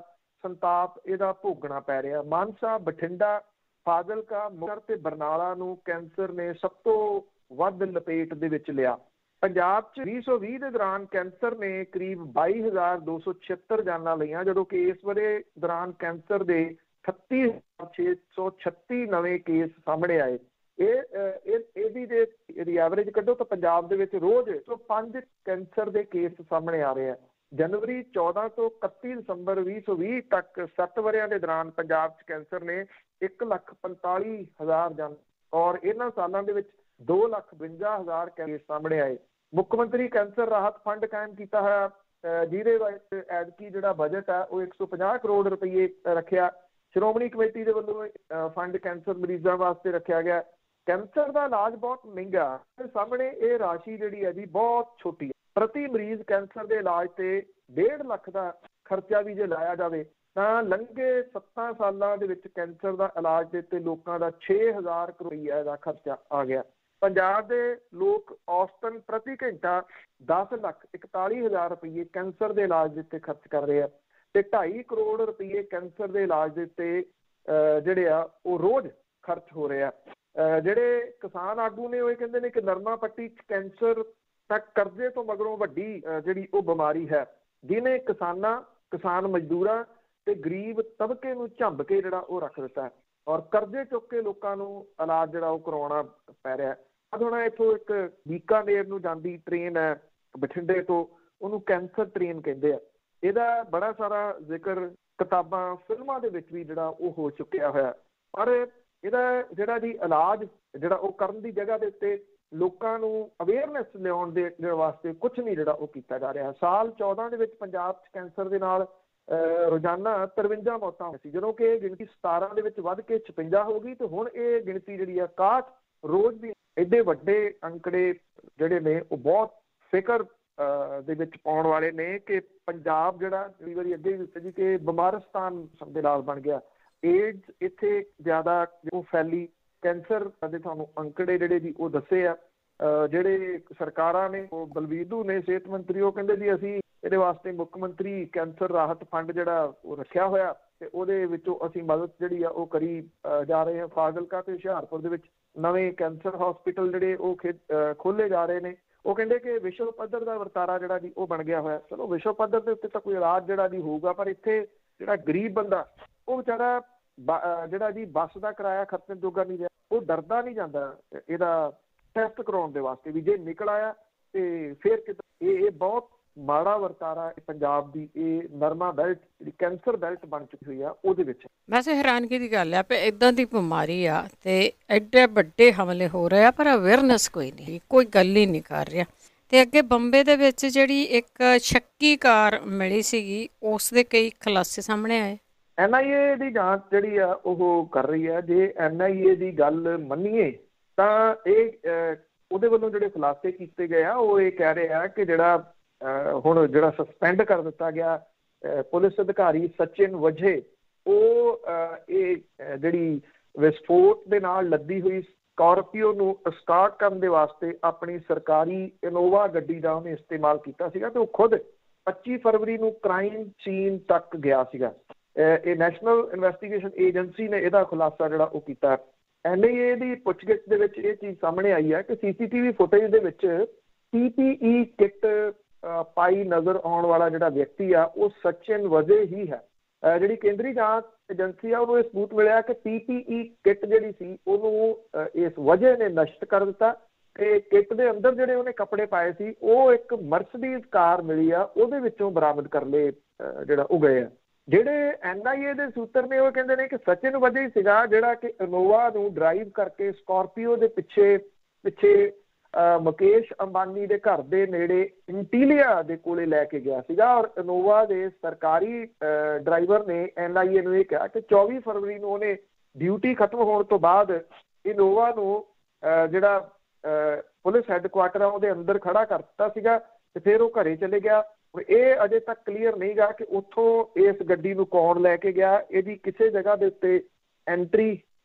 ਸੰਤਾਪ ਇਹਦਾ ਭੋਗਣਾ ਪੈ ਰਿਹਾ। ਮਾਨਸਾ, ਬਠਿੰਡਾ, ਫਾਜ਼ਿਲਕਾ, ਮੁਕਤਸਰ ਤੇ ਬਰਨਾਲਾ ਨੂੰ ਕੈਂਸਰ ਨੇ ਸਭ ਤੋਂ ਵੱਧ ਲਪੇਟ ਦੇ ਵਿੱਚ ਲਿਆ। ਪੰਜਾਬ 'ਚ 2020 ਦੇ ਦੌਰਾਨ ਕੈਂਸਰ ਨੇ ਕਰੀਬ 22,276 ਜਾਨਾਂ ਲਈਆਂ, ਜਦੋਂ ਕਿ ਇਸ ਵਰੇ ਦੌਰਾਨ ਕੈਂਸਰ ਦੇ 38,636 ਨਵੇਂ ਕੇਸ ਸਾਹਮਣੇ ਆਏ। ਇਹਦੀ ਐਵਰੇਜ ਕੱਢੋ ਤਾਂ ਪੰਜਾਬ ਦੇ ਵਿੱਚ ਰੋਜ਼ 105 ਕੈਂਸਰ ਦੇ ਕੇਸ ਸਾਹਮਣੇ ਆ ਰਹੇ ਆ। ਜਨਵਰੀ 14 ਤੋਂ 31 ਦਸੰਬਰ 2020 ਤੱਕ 7 ਵਰਿਆਂ ਦੇ ਦੌਰਾਨ ਪੰਜਾਬ 'ਚ ਕੈਂਸਰ ਨੇ 1,45,000 ਜਾਨਾਂ, ਔਰ ਇਹਨਾਂ ਸਾਲਾਂ ਦੇ ਵਿੱਚ 2,52,000 ਕੇਸ ਸਾਹਮਣੇ ਆਏ। ਮੁੱਖ ਮੰਤਰੀ ਕੈਂਸਰ ਰਾਹਤ ਫੰਡ ਕਾਇਮ ਕੀਤਾ ਹੋਇਆ, ਜਿਹਦੇ ਵਿੱਚ ਐਤਕੀ ਜਿਹੜਾ ਬਜਟ ਹੈ ਉਹ 150 ਕਰੋੜ ਰੁਪਏ ਰੱਖਿਆ। ਸ਼੍ਰੋਮਣੀ ਕਮੇਟੀ ਦੇ ਵੱਲੋਂ ਫੰਡ ਕੈਂਸਰ ਮਰੀਜ਼ਾਂ ਵਾਸਤੇ ਰੱਖਿਆ ਗਿਆ। ਕੈਂਸਰ ਦਾ ਇਲਾਜ ਬਹੁਤ ਮਹਿੰਗਾ, ਸਾਹਮਣੇ ਇਹ ਰਾਸ਼ੀ ਜਿਹੜੀ ਹੈ ਜੀ ਬਹੁਤ ਛੋਟੀ ਹੈ। ਪ੍ਰਤੀ ਮਰੀਜ਼ ਕੈਂਸਰ ਦੇ ਇਲਾਜ ਤੇ 1.5 ਲੱਖ ਦਾ ਖਰਚਾ ਵੀ ਜੇ ਲਾਇਆ ਜਾਵੇ ਤਾਂ ਲੰਘੇ 7 ਸਾਲਾਂ ਦੇ ਵਿੱਚ ਕੈਂਸਰ ਦਾ ਇਲਾਜ ਦੇ ਉੱਤੇ ਲੋਕਾਂ ਦਾ 6,000 ਕਰੋੜ ਰੁਪਈਆ ਦਾ ਖਰਚਾ ਆ ਗਿਆ। ਪੰਜਾਬ ਦੇ ਲੋਕ ਔਸਤਨ ਪ੍ਰਤੀ ਘੰਟਾ 10,41,000 ਰੁਪਏ ਕੈਂਸਰ ਦੇ ਇਲਾਜ ਦੇ ਉੱਤੇ ਖਰਚ ਕਰ ਰਹੇ ਆ ਤੇ 2.5 ਕਰੋੜ ਰੁਪਏ ਕੈਂਸਰ ਦੇ ਇਲਾਜ ਦੇ ਉੱਤੇ ਜਿਹੜੇ ਆ ਉਹ ਰੋਜ਼ ਖਰਚ ਹੋ ਰਹੇ ਆ। ਜਿਹੜੇ ਕਿਸਾਨ ਆਗੂ ਨੇ ਉਹ ਇਹ ਕਹਿੰਦੇ ਨੇ ਕਿ ਨਰਮਾ ਪੱਟੀ 'ਚ ਕੈਂਸਰ ਤੱਕ ਕਰਜ਼ੇ ਤੋਂ ਮਗਰੋਂ ਵੱਡੀ ਜਿਹੜੀ ਉਹ ਬਿਮਾਰੀ ਹੈ, ਜਿਹਨੇ ਕਿਸਾਨ ਮਜ਼ਦੂਰਾਂ ਤੇ ਗਰੀਬ ਤਬਕੇ ਨੂੰ ਝੰਬ ਕੇ ਜਿਹੜਾ ਉਹ ਰੱਖ ਦਿੱਤਾ ਹੈ, ਔਰ ਕਰਜ਼ੇ ਚੁੱਕ ਕੇ ਲੋਕਾਂ ਨੂੰ ਇਲਾਜ ਜਿਹੜਾ ਉਹ ਕਰਵਾਉਣਾ ਪੈ ਰਿਹਾ। ਹੁਣ ਇੱਥੋਂ ਇੱਕ ਬੀਕਾਨੇਰ ਨੂੰ ਜਾਂਦੀ ਟ੍ਰੇਨ ਹੈ ਬਠਿੰਡੇ ਤੋਂ, ਉਹਨੂੰ ਕੈਂਸਰ ਟ੍ਰੇਨ ਕਹਿੰਦੇ ਆ। ਇਹਦਾ ਬੜਾ ਸਾਰਾ ਜ਼ਿਕਰ ਕਿਤਾਬਾਂ, ਫਿਲਮਾਂ ਦੇ ਵਿੱਚ ਵੀ ਜਿਹੜਾ ਉਹ ਹੋ ਚੁੱਕਿਆ ਹੋਇਆ, ਪਰ ਇਹਦਾ ਜਿਹੜਾ ਜੀ ਇਲਾਜ ਜਿਹੜਾ ਉਹ ਕਰਨ ਦੀ ਜਗ੍ਹਾ ਦੇ ਉੱਤੇ ਲੋਕਾਂ ਨੂੰ ਅਵੇਅਰਨੈਸ ਲਿਆਉਣ ਦੇ ਵਾਸਤੇ ਕੁਝ ਨਹੀਂ ਜਿਹੜਾ ਉਹ ਕੀਤਾ ਜਾ ਰਿਹਾ। ਸਾਲ 14 ਦੇ ਵਿੱਚ ਪੰਜਾਬ 'ਚ ਕੈਂਸਰ ਦੇ ਨਾਲ ਰੋਜ਼ਾਨਾ 53 ਮੌਤਾਂ ਹੋਈਆਂ ਸੀ, ਜਦੋਂ ਕਿ ਇਹ ਗਿਣਤੀ 17 ਦੇ ਵਿੱਚ ਵੱਧ ਕੇ 56 ਹੋ ਗਈ ਤੇ ਹੁਣ ਇਹ ਗਿਣਤੀ ਜਿਹੜੀ ਆ 61 ਰੋਜ਼ ਦੀ। ਐਡੇ ਵੱਡੇ ਅੰਕੜੇ ਜਿਹੜੇ ਨੇ ਉਹ ਬਹੁਤ ਫਿਕਰ ਦੇ ਵਿੱਚ ਪਾਉਣ ਵਾਲੇ ਨੇ ਕਿ ਪੰਜਾਬ ਜਿਹੜਾ ਕਈ ਵਾਰੀ ਅੱਗੇ ਵੀ ਦੱਸਿਆ ਜੀ ਕਿ ਬਿਮਾਰਸਤਾਨ ਦੇ ਨਾਲ ਬਣ ਗਿਆ। ਏਡਜ਼ ਇੱਥੇ ਜ਼ਿਆਦਾ ਉਹ ਫੈਲੀ। ਕੈਂਸਰ ਦੇ ਤੁਹਾਨੂੰ ਅੰਕੜੇ ਜਿਹੜੇ ਜੀ ਉਹ ਦੱਸੇ ਆ। ਜਿਹੜੇ ਸਰਕਾਰਾਂ ਨੇ, ਉਹ ਬਲਬੀਰ ਨੇ ਸਿਹਤ ਮੰਤਰੀ, ਉਹ ਕਹਿੰਦੇ ਜੀ ਅਸੀਂ ਇਹਦੇ ਵਾਸਤੇ ਮੁੱਖ ਮੰਤਰੀ ਕੈਂਸਰ ਰਾਹਤ ਫੰਡ ਜਿਹੜਾ ਉਹ ਰੱਖਿਆ ਹੋਇਆ ਤੇ ਉਹਦੇ ਵਿੱਚੋਂ ਅਸੀਂ ਮਦਦ ਜਿਹੜੀ ਆ ਉਹ ਕਰੀ ਜਾ ਰਹੇ ਹਾਂ। ਫਾਜ਼ਿਲਕਾ ਤੇ ਹੁਸ਼ਿਆਰਪੁਰ ਦੇ ਵਿੱਚ ਨਵੇਂ ਕੈਂਸਰ ਹਸਪੀਟਲ ਜਿਹੜੇ ਉਹ ਖੋਲੇ ਜਾ ਰਹੇ ਨੇ। ਉਹ ਕਹਿੰਦੇ ਕਿ ਵਿਸ਼ਵ ਪੱਧਰ ਦਾ ਵਰਤਾਰਾ ਜਿਹੜਾ ਜੀ ਉਹ ਬਣ ਗਿਆ ਹੋਇਆ। ਚਲੋ ਵਿਸ਼ਵ ਪੱਧਰ ਦੇ ਉੱਤੇ ਤਾਂ ਕੋਈ ਇਲਾਜ ਜਿਹੜਾ ਜੀ ਹੋਊਗਾ, ਪਰ ਇੱਥੇ ਜਿਹੜਾ ਗਰੀਬ ਬੰਦਾ ਉਹ ਵਿਚਾਰਾ ਜਿਹੜਾ ਜੀ ਬੱਸ ਦਾ ਕਿਰਾਇਆ ਖਰਚਣ ਜੋਗਾ ਨਹੀਂ ਰਿਹਾ, ਉਹ ਡਰਦਾ ਨਹੀਂ ਜਾਂਦਾ ਇਹਦਾ ਟੈਸਟ ਕਰਾਉਣ ਦੇ ਵਾਸਤੇ ਵੀ ਜੇ ਨਿਕਲ ਆਇਆ ਤੇ ਫਿਰ ਕਿਤੇ। ਇਹ ਬਹੁਤ ਮਾੜਾ ਵਰਤਾਰਾ ਪੰਜਾਬ ਦੀ ਇਹ ਨਰਮਾ ਬੈਲਟ ਜਿਹੜੀ ਕੈਂਸਰ ਬੈਲਟ ਬਣ ਚੁੱਕੀ ਹੋਈ ਆ ਉਹਦੇ ਵਿੱਚ। ਵੈਸੇ ਹੈਰਾਨਗੀ ਦੀ ਗੱਲ ਆ ਵੀ ਇੱਦਾਂ ਦੀ ਬਿਮਾਰੀ ਆ ਤੇ ਐਡੇ ਵੱਡੇ ਹਮਲੇ ਹੋ ਰਹੇ ਆ, ਪਰ ਅਵੇਅਰਨੈਸ ਕੋਈ ਨਹੀਂ, ਕੋਈ ਗੱਲ ਹੀ ਨਹੀਂ ਕਰ ਰਿਹਾ। ਤੇ ਅੱਗੇ ਬੰਬੇ ਦੇ ਵਿੱਚ ਜਿਹੜੀ ਇੱਕ ਸ਼ੱਕੀ ਕਾਰ ਮਿਲੀ ਸੀਗੀ, ਉਸ ਦੇ ਕਈ ਖੁਲਾਸੇ ਸਾਹਮਣੇ ਆਏ। NIA ਦੀ ਜਾਂਚ ਜਿਹੜੀ ਆ ਉਹ ਕਰ ਰਹੀ ਹੈ। ਜੇ NIA ਦੀ ਗੱਲ ਮੰਨੀਏ ਤਾਂ ਇਹ ਉਹਦੇ ਵੱਲੋਂ ਜਿਹੜੇ ਖੁਲਾਸੇ ਕੀਤੇ ਗਏ ਆ ਉਹ ਇਹ ਕਹਿ ਰਹੇ ਆ ਕਿ ਜਿਹੜਾ ਹੁਣ ਜਿਹੜਾ ਸਸਪੈਂਡ ਕਰ ਦਿੱਤਾ ਗਿਆ ਪੁਲਿਸ ਅਧਿਕਾਰੀ ਸਚਿਨ ਵਜੇ, ਉਹ ਇਹ ਜਿਹੜੀ ਵਿਸਫੋਟ ਦੇ ਨਾਲ ਲੱਦੀ ਹੋਈ ਸਕਾਰਪੀਓ ਨੂੰ ਸਟਾਰਟ ਕਰਨ ਦੇ ਵਾਸਤੇ ਆਪਣੀ ਸਰਕਾਰੀ ਇਨੋਵਾ ਗੱਡੀ ਦਾ ਉਹਨੇ ਇਸਤੇਮਾਲ ਕੀਤਾ ਸੀਗਾ ਤੇ ਉਹ ਖੁਦ 25 ਫਰਵਰੀ ਨੂੰ ਕ੍ਰਾਈਮ ਸੀਨ ਤੱਕ ਗਿਆ ਸੀਗਾ। ਇਹ ਨੈਸ਼ਨਲ ਇਨਵੈਸਟੀਗੇਸ਼ਨ ਏਜੰਸੀ ਨੇ ਇਹਦਾ ਖੁਲਾਸਾ ਜਿਹੜਾ ਉਹ ਕੀਤਾ। NIA ਦੀ ਪੁੱਛਗਿੱਛ ਦੇ ਵਿੱਚ ਇਹ ਚੀਜ਼ ਸਾਹਮਣੇ ਆਈ ਹੈ ਕਿ CCTV ਫੁਟੇਜ ਦੇ ਵਿੱਚ PPE ਕਿੱਟ ਪਾਈ ਨਜ਼ਰ ਆਉਣ ਵਾਲਾ ਜਿਹੜਾ ਵਿਅਕਤੀ ਆ ਉਹ ਸਚਿਨ ਵਜੇ ਹੀ ਹੈ। ਜਿਹੜੀ ਕੇਂਦਰੀ ਜਾਂਚ ਏਜੰਸੀ ਆ ਉਹਨੂੰ ਇਹ ਸਬੂਤ ਮਿਲਿਆ ਕਿ PPE ਕਿੱਟ ਜਿਹੜੀ ਸੀ ਉਹਨੂੰ ਇਸ ਵਜੇ ਨੇ ਨਸ਼ਟ ਕਰ ਦਿੱਤਾ ਤੇ ਕਿੱਟ ਦੇ ਅੰਦਰ ਜਿਹੜੇ ਉਹਨੇ ਕੱਪੜੇ ਪਾਏ ਸੀ ਉਹ ਇੱਕ ਮਰਸਡੀਜ਼ ਕਾਰ ਮਿਲੀ ਆ ਉਹਦੇ ਵਿੱਚੋਂ ਬਰਾਮਦ ਕਰ ਲਏ ਜਿਹੜਾ ਉਹ ਗਏ ਆ। ਜਿਹੜੇ NIA ਦੇ ਸੂਤਰ ਨੇ ਉਹ ਕਹਿੰਦੇ ਨੇ ਕਿ ਸਚਿਨ ਵਜੇ ਹੀ ਸੀਗਾ ਜਿਹੜਾ ਕਿ ਇਨੋਵਾ ਨੂੰ ਡਰਾਈਵ ਕਰਕੇ ਸਕਾਰਪੀਓ ਦੇ ਪਿੱਛੇ ਮੁਕੇਸ਼ ਅੰਬਾਨੀ ਦੇ ਘਰ ਦੇ ਨੇੜੇ ਇੰਟੀਲੀਆ ਦੇ ਕੋਲੇ ਲੈ ਕੇ ਗਿਆ ਸੀਗਾ। ਔਰ ਇਨੋਵਾ ਦੇ ਸਰਕਾਰੀ ਡਰਾਈਵਰ ਨੇ NIA ਨੂੰ ਇਹ ਕਿਹਾ ਕਿ 24 ਫਰਵਰੀ ਨੂੰ ਉਹਨੇ ਡਿਊਟੀ ਖਤਮ ਹੋਣ ਤੋਂ ਬਾਅਦ ਇਨੋਵਾ ਨੂੰ ਜਿਹੜਾ ਪੁਲਿਸ ਹੈੱਡਕੁਆਟਰ ਆ ਉਹਦੇ ਅੰਦਰ ਖੜਾ ਕਰ ਦਿੱਤਾ ਸੀਗਾ ਤੇ ਫਿਰ ਉਹ ਘਰੇ ਚਲੇ ਗਿਆ। ਇਹ ਅਜੇ ਤੱਕ ਕਲੀਅਰ ਨਹੀਂ ਗਾ ਕਿ ਉੱਥੋਂ ਇਸ ਗੱਡੀ ਨੂੰ ਕੌਣ ਲੈ ਕੇ ਗਿਆ। ਇਹਦੀ ਕਿਸੇ ਜਗ੍ਹਾ ਦੇ ਉੱਤੇ ਐਂਟਰੀ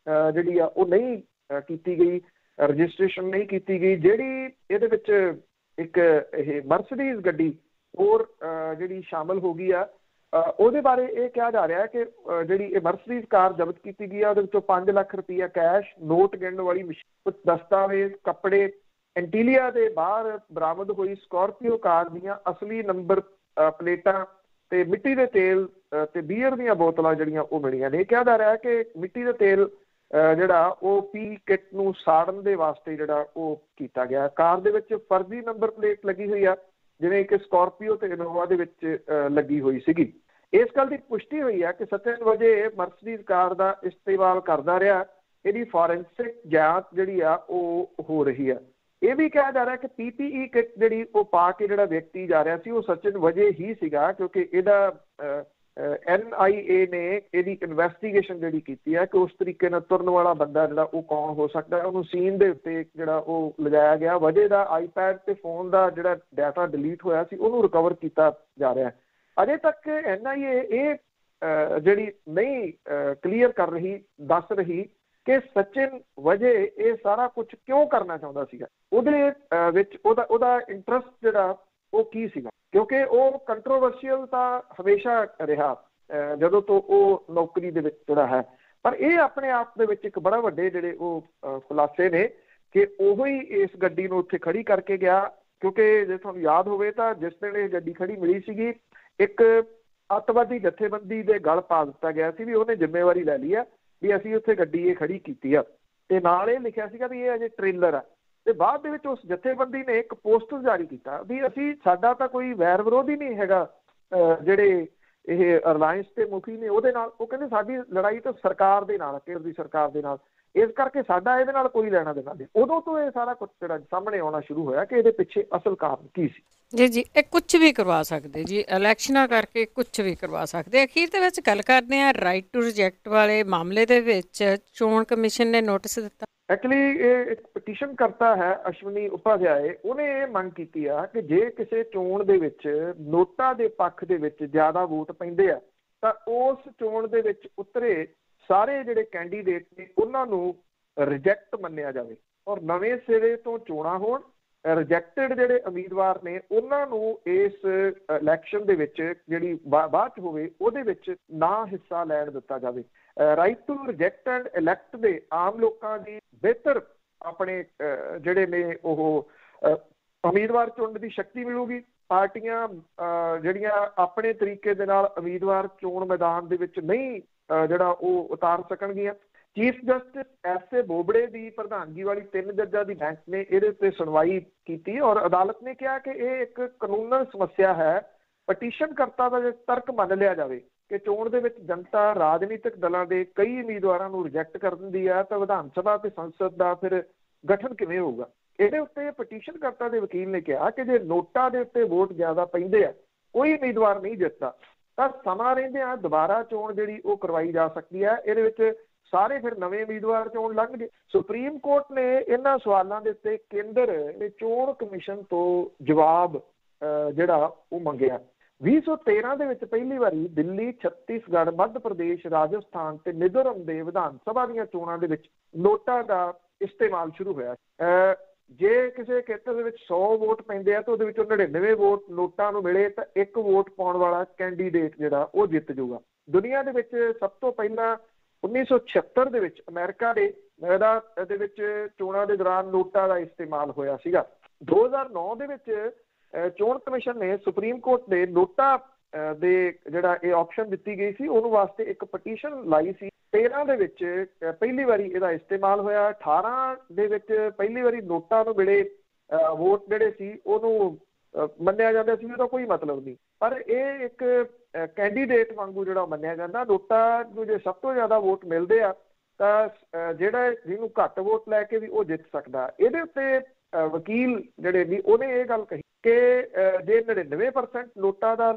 ਜਿਹੜੀ ਆ ਉਹ ਨਹੀਂ ਕੀਤੀ ਗਈ, ਰਜਿਸਟ੍ਰੇਸ਼ਨ ਨਹੀਂ ਕੀਤੀ ਗਈ। ਜਿਹੜੀ ਇਹਦੇ ਵਿੱਚ ਇੱਕ ਇਹ ਮਰਸਡੀਜ਼ ਗੱਡੀ ਹੋਰ ਜਿਹੜੀ ਸ਼ਾਮਲ ਹੋ ਗਈ ਆ, ਉਹਦੇ ਬਾਰੇ ਇਹ ਕਿਹਾ ਜਾ ਰਿਹਾ ਕਿ ਜਿਹੜੀ ਇਹ ਮਰਸਡੀਜ਼ ਕਾਰ ਜ਼ਬਤ ਕੀਤੀ ਗਈ ਆ ਉਹਦੇ ਵਿੱਚੋਂ 5 ਲੱਖ ਰੁਪਈਆ ਕੈਸ਼, ਨੋਟ ਗਿਣਨ ਵਾਲੀ ਮਸ਼ੀਨ, ਕੁਝ ਦਸਤਾਵੇਜ਼, ਕੱਪੜੇ, ਇੰਟੀਲੀਆ ਦੇ ਬਾਹਰ ਬਰਾਮਦ ਹੋਈ ਸਕਾਰਪੀਓ ਕਾਰ ਦੀਆਂ ਅਸਲੀ ਨੰਬਰ ਪਲੇਟਾਂ ਤੇ ਮਿੱਟੀ ਦੇ ਤੇਲ ਤੇ ਬੀਅਰ ਦੀਆਂ ਬੋਤਲਾਂ ਜਿਹੜੀਆਂ ਉਹ ਮਿਲੀਆਂ ਨੇ। ਕਿਹਾ ਜਾ ਰਿਹਾ ਕਿ ਮਿੱਟੀ ਦੇ ਤੇਲ ਜਿਹੜਾ ਉਹ ਪੀ ਕਿੱਟ ਨੂੰ ਸਾੜਨ ਦੇ ਵਾਸਤੇ ਜਿਹੜਾ ਉਹ ਕੀਤਾ ਗਿਆ। ਕਾਰ ਦੇ ਵਿੱਚ ਫਰਜ਼ੀ ਨੰਬਰ ਪਲੇਟ ਲੱਗੀ ਹੋਈ ਆ, ਜਿਵੇਂ ਕਿ ਸਕਾਰਪੀਓ ਤੇ ਇਨੋਵਾ ਦੇ ਵਿੱਚ ਲੱਗੀ ਹੋਈ ਸੀਗੀ। ਇਸ ਗੱਲ ਦੀ ਪੁਸ਼ਟੀ ਹੋਈ ਆ ਕਿ ਸਚਿਨ ਵਜੇ ਮਰਸਡੀਜ਼ ਕਾਰ ਦਾ ਇਸਤੇਮਾਲ ਕਰਦਾ ਰਿਹਾ। ਇਹਦੀ ਫੋਰੈਂਸਿਕ ਜਾਂਚ ਜਿਹੜੀ ਆ ਉਹ ਹੋ ਰਹੀ ਆ। ਇਹ ਵੀ ਕਿਹਾ ਜਾ ਰਿਹਾ ਕਿ PPE ਕਿੱਟ ਜਿਹੜੀ ਉਹ ਪਾ ਕੇ ਜਿਹੜਾ ਵਿਅਕਤੀ ਜਾ ਰਿਹਾ ਸੀ ਉਹ ਸਚਿਨ ਵਜੇ ਹੀ ਸੀਗਾ, ਕਿਉਂਕਿ ਇਹਦਾ NIA ਨੇ ਇਹਦੀ ਇਨਵੈਸਟੀਗੇਸ਼ਨ ਜਿਹੜੀ ਕੀਤੀ ਹੈ ਕਿ ਉਸ ਤਰੀਕੇ ਨਾਲ ਤੁਰਨ ਵਾਲਾ ਬੰਦਾ ਜਿਹੜਾ ਉਹ ਕੌਣ ਹੋ ਸਕਦਾ। ਉਹਨੂੰ ਸੀਨ ਦੇ ਉੱਤੇ ਜਿਹੜਾ ਉਹ ਲਗਾਇਆ ਗਿਆ। ਵਜੇ ਦਾ ਆਈਪੈਡ ਤੇ ਫੋਨ ਦਾ ਜਿਹੜਾ ਡਾਟਾ ਡਿਲੀਟ ਹੋਇਆ ਸੀ ਉਹਨੂੰ ਰਿਕਵਰ ਕੀਤਾ ਜਾ ਰਿਹਾ। ਅਜੇ ਤੱਕ NIA ਇਹ ਜਿਹੜੀ ਨਹੀਂ ਕਲੀਅਰ ਕਰ ਰਹੀ, ਦੱਸ ਰਹੀ ਕਿ ਸਚਿਨ ਵਜੇ ਇਹ ਸਾਰਾ ਕੁਝ ਕਿਉਂ ਕਰਨਾ ਚਾਹੁੰਦਾ ਸੀਗਾ, ਉਹਦੇ ਵਿੱਚ ਉਹਦਾ ਇੰਟਰਸਟ ਜਿਹੜਾ ਉਹ ਕੀ ਸੀਗਾ, ਕਿਉਂਕਿ ਉਹ ਕੰਟਰੋਵਰਸ਼ੀਅਲ ਤਾਂ ਹਮੇਸ਼ਾ ਰਿਹਾ ਜਦੋਂ ਤੋਂ ਉਹ ਨੌਕਰੀ ਦੇ ਵਿੱਚ ਜਿਹੜਾ ਹੈ। ਪਰ ਇਹ ਆਪਣੇ ਆਪ ਦੇ ਵਿੱਚ ਇੱਕ ਬੜਾ ਵੱਡੇ ਜਿਹੜੇ ਉਹ ਖੁਲਾਸੇ ਨੇ ਕਿ ਉਹ ਹੀ ਇਸ ਗੱਡੀ ਨੂੰ ਉੱਥੇ ਖੜੀ ਕਰਕੇ ਗਿਆ। ਕਿਉਂਕਿ ਜੇ ਤੁਹਾਨੂੰ ਯਾਦ ਹੋਵੇ ਤਾਂ ਜਿਸ ਦਿਨ ਇਹ ਗੱਡੀ ਖੜੀ ਮਿਲੀ ਸੀਗੀ, ਇੱਕ ਅੱਤਵਾਦੀ ਜਥੇਬੰਦੀ ਦੇ ਗਲ ਪਾ ਦਿੱਤਾ ਗਿਆ ਸੀ ਵੀ ਉਹਨੇ ਜ਼ਿੰਮੇਵਾਰੀ ਲੈ ਲਈ ਆ ਵੀ ਅਸੀਂ ਉੱਥੇ ਗੱਡੀ ਇਹ ਖੜੀ ਕੀਤੀ ਆ, ਤੇ ਨਾਲ ਇਹ ਲਿਖਿਆ ਸੀਗਾ ਵੀ ਇਹ ਅਜੇ ਟ੍ਰੇਲਰ ਆ। ਤੇ ਬਾਅਦ ਦੇ ਵਿੱਚ ਉਸ ਜਥੇਬੰਦੀ ਨੇ ਇੱਕ ਪੋਸਟਰ ਜਾਰੀ ਕੀਤਾ ਵੀ ਅਸੀਂ, ਸਾਡਾ ਤਾਂ ਕੋਈ ਵੈਰ ਵਿਰੋਧ ਹੀ ਨਹੀਂ ਹੈਗਾ ਜਿਹੜੇ ਇਹ ਅਲਾਇੰਸ ਦੇ ਮੁਖੀ ਨੇ ਉਹਦੇ ਨਾਲ। ਉਹ ਕਹਿੰਦੇ ਸਾਡੀ ਲੜਾਈ ਤਾਂ ਸਰਕਾਰ ਦੇ ਨਾਲ, ਕੇਂਦਰ ਦੀ ਸਰਕਾਰ ਦੇ ਨਾਲ, ਇਸ ਕਰਕੇ ਸਾਡਾ ਇਹਦੇ ਨਾਲ ਕੋਈ ਲੈਣਾ ਦੇਣਾ ਨਹੀਂ। ਉਦੋਂ ਤੋਂ ਇਹ ਸਾਰਾ ਕੁਝ ਜਿਹੜਾ ਸਾਹਮਣੇ ਆਉਣਾ ਸ਼ੁਰੂ ਹੋਇਆ ਕਿ ਇਹਦੇ ਪਿੱਛੇ ਅਸਲ ਕਾਰਨ ਕੀ ਸੀ। ਜੀ ਇਹ ਕੁਝ ਵੀ ਕਰਵਾ ਸਕਦੇ ਜੀ, ਇਲੈਕਸ਼ਨਾਂ ਕਰਕੇ ਕੁਝ ਵੀ ਕਰਵਾ ਸਕਦੇ। ਅਖੀਰ ਦੇ ਵਿੱਚ ਗੱਲ ਕਰਦੇ ਹਾਂ ਰਾਈਟ ਟੂ ਰਿਜੈਕਟ ਵਾਲੇ ਮਾਮਲੇ ਦੇ ਵਿੱਚ ਚੋਣ ਕਮਿਸ਼ਨ ਨੇ ਨੋਟਿਸ ਦਿੱਤਾ। ਐਕਚੁਅਲੀ ਇਹ ਇੱਕ ਪਟੀਸ਼ਨ ਕਰਤਾ ਹੈ ਅਸ਼ਵਨੀ ਉਪਾਧਿਆਏ। ਉਹਨੇ ਇਹ ਮੰਗ ਕੀਤੀ ਆ ਕਿ ਜੇ ਕਿਸੇ ਚੋਣ ਦੇ ਵਿੱਚ ਨੋਟਾਂ ਦੇ ਪੱਖ ਦੇ ਵਿੱਚ ਜ਼ਿਆਦਾ ਵੋਟ ਪੈਂਦੇ ਆ ਤਾਂ ਉਸ ਚੋਣ ਦੇ ਵਿੱਚ ਉਤਰੇ ਸਾਰੇ ਜਿਹੜੇ ਕੈਂਡੀਡੇਟ ਨੇ ਉਹਨਾਂ ਨੂੰ ਰਿਜੈਕਟ ਮੰਨਿਆ ਜਾਵੇ ਔਰ ਨਵੇਂ ਸਿਰੇ ਤੋਂ ਚੋਣਾਂ ਹੋਣ। ਰਿਜੈਕਟਡ ਜਿਹੜੇ ਉਮੀਦਵਾਰ ਨੇ ਉਹਨਾਂ ਨੂੰ ਇਸ ਇਲੈਕਸ਼ਨ ਦੇ ਵਿੱਚ ਜਿਹੜੀ ਬਾਅਦ ਚ ਹੋਵੇ ਉਹਦੇ ਵਿੱਚ ਨਾ ਹਿੱਸਾ ਲੈਣ ਦਿੱਤਾ ਜਾਵੇ। Right to reject and elect ਦੇ ਆਮ ਲੋਕਾਂ ਦੀ ਬਿਹਤਰ ਆਪਣੇ ਜਿਹੜੇ ਨੇ ਉਹ ਉਮੀਦਵਾਰ ਚੁਣਨ ਦੀ ਸ਼ਕਤੀ ਮਿਲੂਗੀ। ਪਾਰਟੀਆਂ ਜਿਹੜੀਆਂ ਆਪਣੇ ਤਰੀਕੇ ਦੇ ਨਾਲ ਉਮੀਦਵਾਰ ਚੋਣ ਮੈਦਾਨ ਦੇ ਵਿੱਚ ਨਹੀਂ ਜਿਹੜਾ ਉਹ ਉਤਾਰ ਸਕਣਗੀਆਂ। Chief justice S A Bobde ਦੀ ਪ੍ਰਧਾਨਗੀ ਵਾਲੀ 3 ਜੱਜਾਂ ਦੀ ਬੈਂਚ ਨੇ ਇਹਦੇ ਉੱਤੇ ਸੁਣਵਾਈ ਕੀਤੀ ਔਰ ਅਦਾਲਤ ਨੇ ਕਿਹਾ ਕਿ ਇਹ ਇੱਕ ਕਾਨੂੰਨ ਸਮੱਸਿਆ ਹੈ। ਪਟੀਸ਼ਨ ਕਰਤਾ ਦਾ ਜੇ ਤਰਕ ਮੰਨ ਲਿਆ ਜਾਵੇ ਕਿ ਚੋਣ ਦੇ ਵਿੱਚ ਜਨਤਾ ਰਾਜਨੀਤਿਕ ਦਲਾਂ ਦੇ ਕਈ ਉਮੀਦਵਾਰਾਂ ਨੂੰ ਰਿਜੈਕਟ ਕਰ ਦਿੰਦੀ ਹੈ ਤਾਂ ਵਿਧਾਨ ਸਭਾ ਤੇ ਸੰਸਦ ਦਾ ਫਿਰ ਗਠਨ ਕਿਵੇਂ ਹੋਊਗਾ। ਇਹਦੇ ਉੱਤੇ ਪਟੀਸ਼ਨ ਕਰਤਾ ਦੇ ਵਕੀਲ ਨੇ ਕਿਹਾ ਕਿ ਜੇ ਨੋਟਾਂ ਦੇ ਉੱਤੇ ਵੋਟ ਜ਼ਿਆਦਾ ਪੈਂਦੇ ਆ, ਕੋਈ ਉਮੀਦਵਾਰ ਨਹੀਂ ਜਿੱਤਦਾ, ਤਾਂ ਸਮਾਂ ਰਹਿੰਦਿਆਂ ਦੁਬਾਰਾ ਚੋਣ ਜਿਹੜੀ ਉਹ ਕਰਵਾਈ ਜਾ ਸਕਦੀ ਹੈ। ਇਹਦੇ ਵਿੱਚ ਸਾਰੇ ਫਿਰ ਨਵੇਂ ਉਮੀਦਵਾਰ ਚੋਣ ਲੰਘਦੇ। ਸੁਪਰੀਮ ਕੋਰਟ ਨੇ ਇਹਨਾਂ ਸਵਾਲਾਂ ਦੇ ਉੱਤੇ ਕੇਂਦਰ ਦੇ ਚੋਣ ਕਮਿਸ਼ਨ ਤੋਂ ਜਵਾਬ ਜਿਹੜਾ ਉਹ ਮੰਗਿਆ। 2013 ਦੇ ਵਿੱਚ ਪਹਿਲੀ ਵਾਰੀ ਦਿੱਲੀ, ਛੱਤੀਸਗੜ੍ਹ, ਮੱਧ ਪ੍ਰਦੇਸ਼, ਰਾਜਸਥਾਨ ਤੇ ਮਿਜ਼ੋਰਮ ਦੇ ਵਿਧਾਨ ਸਭਾ ਦੀਆਂ ਚੋਣਾਂ ਦੇ ਵਿੱਚ ਨੋਟਾਂ ਦਾ ਇਸਤੇਮਾਲ ਸ਼ੁਰੂ ਹੋਇਆ। ਜੇ ਕਿਸੇ ਖੇਤਰ ਦੇ ਵਿੱਚ 100 ਵੋਟ ਪੈਂਦੇ ਆ ਤਾਂ ਉਹਦੇ ਵਿੱਚੋਂ 99 ਵੋਟ ਨੋਟਾਂ ਨੂੰ ਮਿਲੇ ਤਾਂ 1 ਵੋਟ ਪਾਉਣ ਵਾਲਾ ਕੈਂਡੀਡੇਟ ਜਿਹੜਾ ਉਹ ਜਿੱਤ ਜਾਊਗਾ। ਦੁਨੀਆ ਦੇ ਵਿੱਚ ਸਭ ਤੋਂ ਪਹਿਲਾਂ 1976 ਦੇ ਵਿੱਚ ਅਮਰੀਕਾ ਦੇ ਵਿੱਚ ਚੋਣਾਂ ਦੇ ਦੌਰਾਨ ਨੋਟਾਂ ਦਾ ਇਸਤੇਮਾਲ ਹੋਇਆ ਸੀਗਾ। 2009 ਦੇ ਵਿੱਚ ਚੋਣ ਕਮਿਸ਼ਨ ਨੇ ਸੁਪਰੀਮ ਕੋਰਟ ਦੇ ਨੋਟਾਂ ਦੇ ਜਿਹੜਾ ਇਹ ਆਪਸ਼ਨ ਦਿੱਤੀ ਗਈ ਸੀ ਉਹਨੂੰ ਵਾਸਤੇ ਇੱਕ ਪਟੀਸ਼ਨ ਲਾਈ ਸੀ। 13 ਦੇ ਵਿੱਚ ਪਹਿਲੀ ਵਾਰੀ ਇਹਦਾ ਇਸਤੇਮਾਲ ਹੋਇਆ। 18 ਦੇ ਵਿੱਚ ਪਹਿਲੀ ਵਾਰੀ ਨੋਟਾਂ ਨੂੰ ਮਿਲੇ ਵੋਟ ਜਿਹੜੇ ਸੀ ਉਹਨੂੰ ਮੰਨਿਆ ਜਾਂਦਾ ਸੀ ਉਹਦਾ ਕੋਈ ਮਤਲਬ ਨਹੀਂ, ਪਰ ਇਹ ਇੱਕ ਕੈਂਡੀਡੇਟ ਵਾਂਗੂ ਜਿਹੜਾ ਮੰਨਿਆ ਜਾਂਦਾ। ਨੋਟਾਂ ਨੂੰ ਜੇ ਸਭ ਤੋਂ ਜ਼ਿਆਦਾ ਵੋਟ ਮਿਲਦੇ ਆ ਤਾਂ ਜਿਹੜਾ ਜਿਹਨੂੰ ਘੱਟ ਵੋਟ ਲੈ ਕੇ ਵੀ ਉਹ ਜਿੱਤ ਸਕਦਾ। ਇਹਦੇ ਉੱਤੇ ਵਕੀਲ ਜਿਹੜੇ ਨੇ ਉਹਨੇ ਇਹ ਗੱਲ ਕਹੀ ਕਿ ਜੇ 99% ਨੋਟਾਂ ਦਾ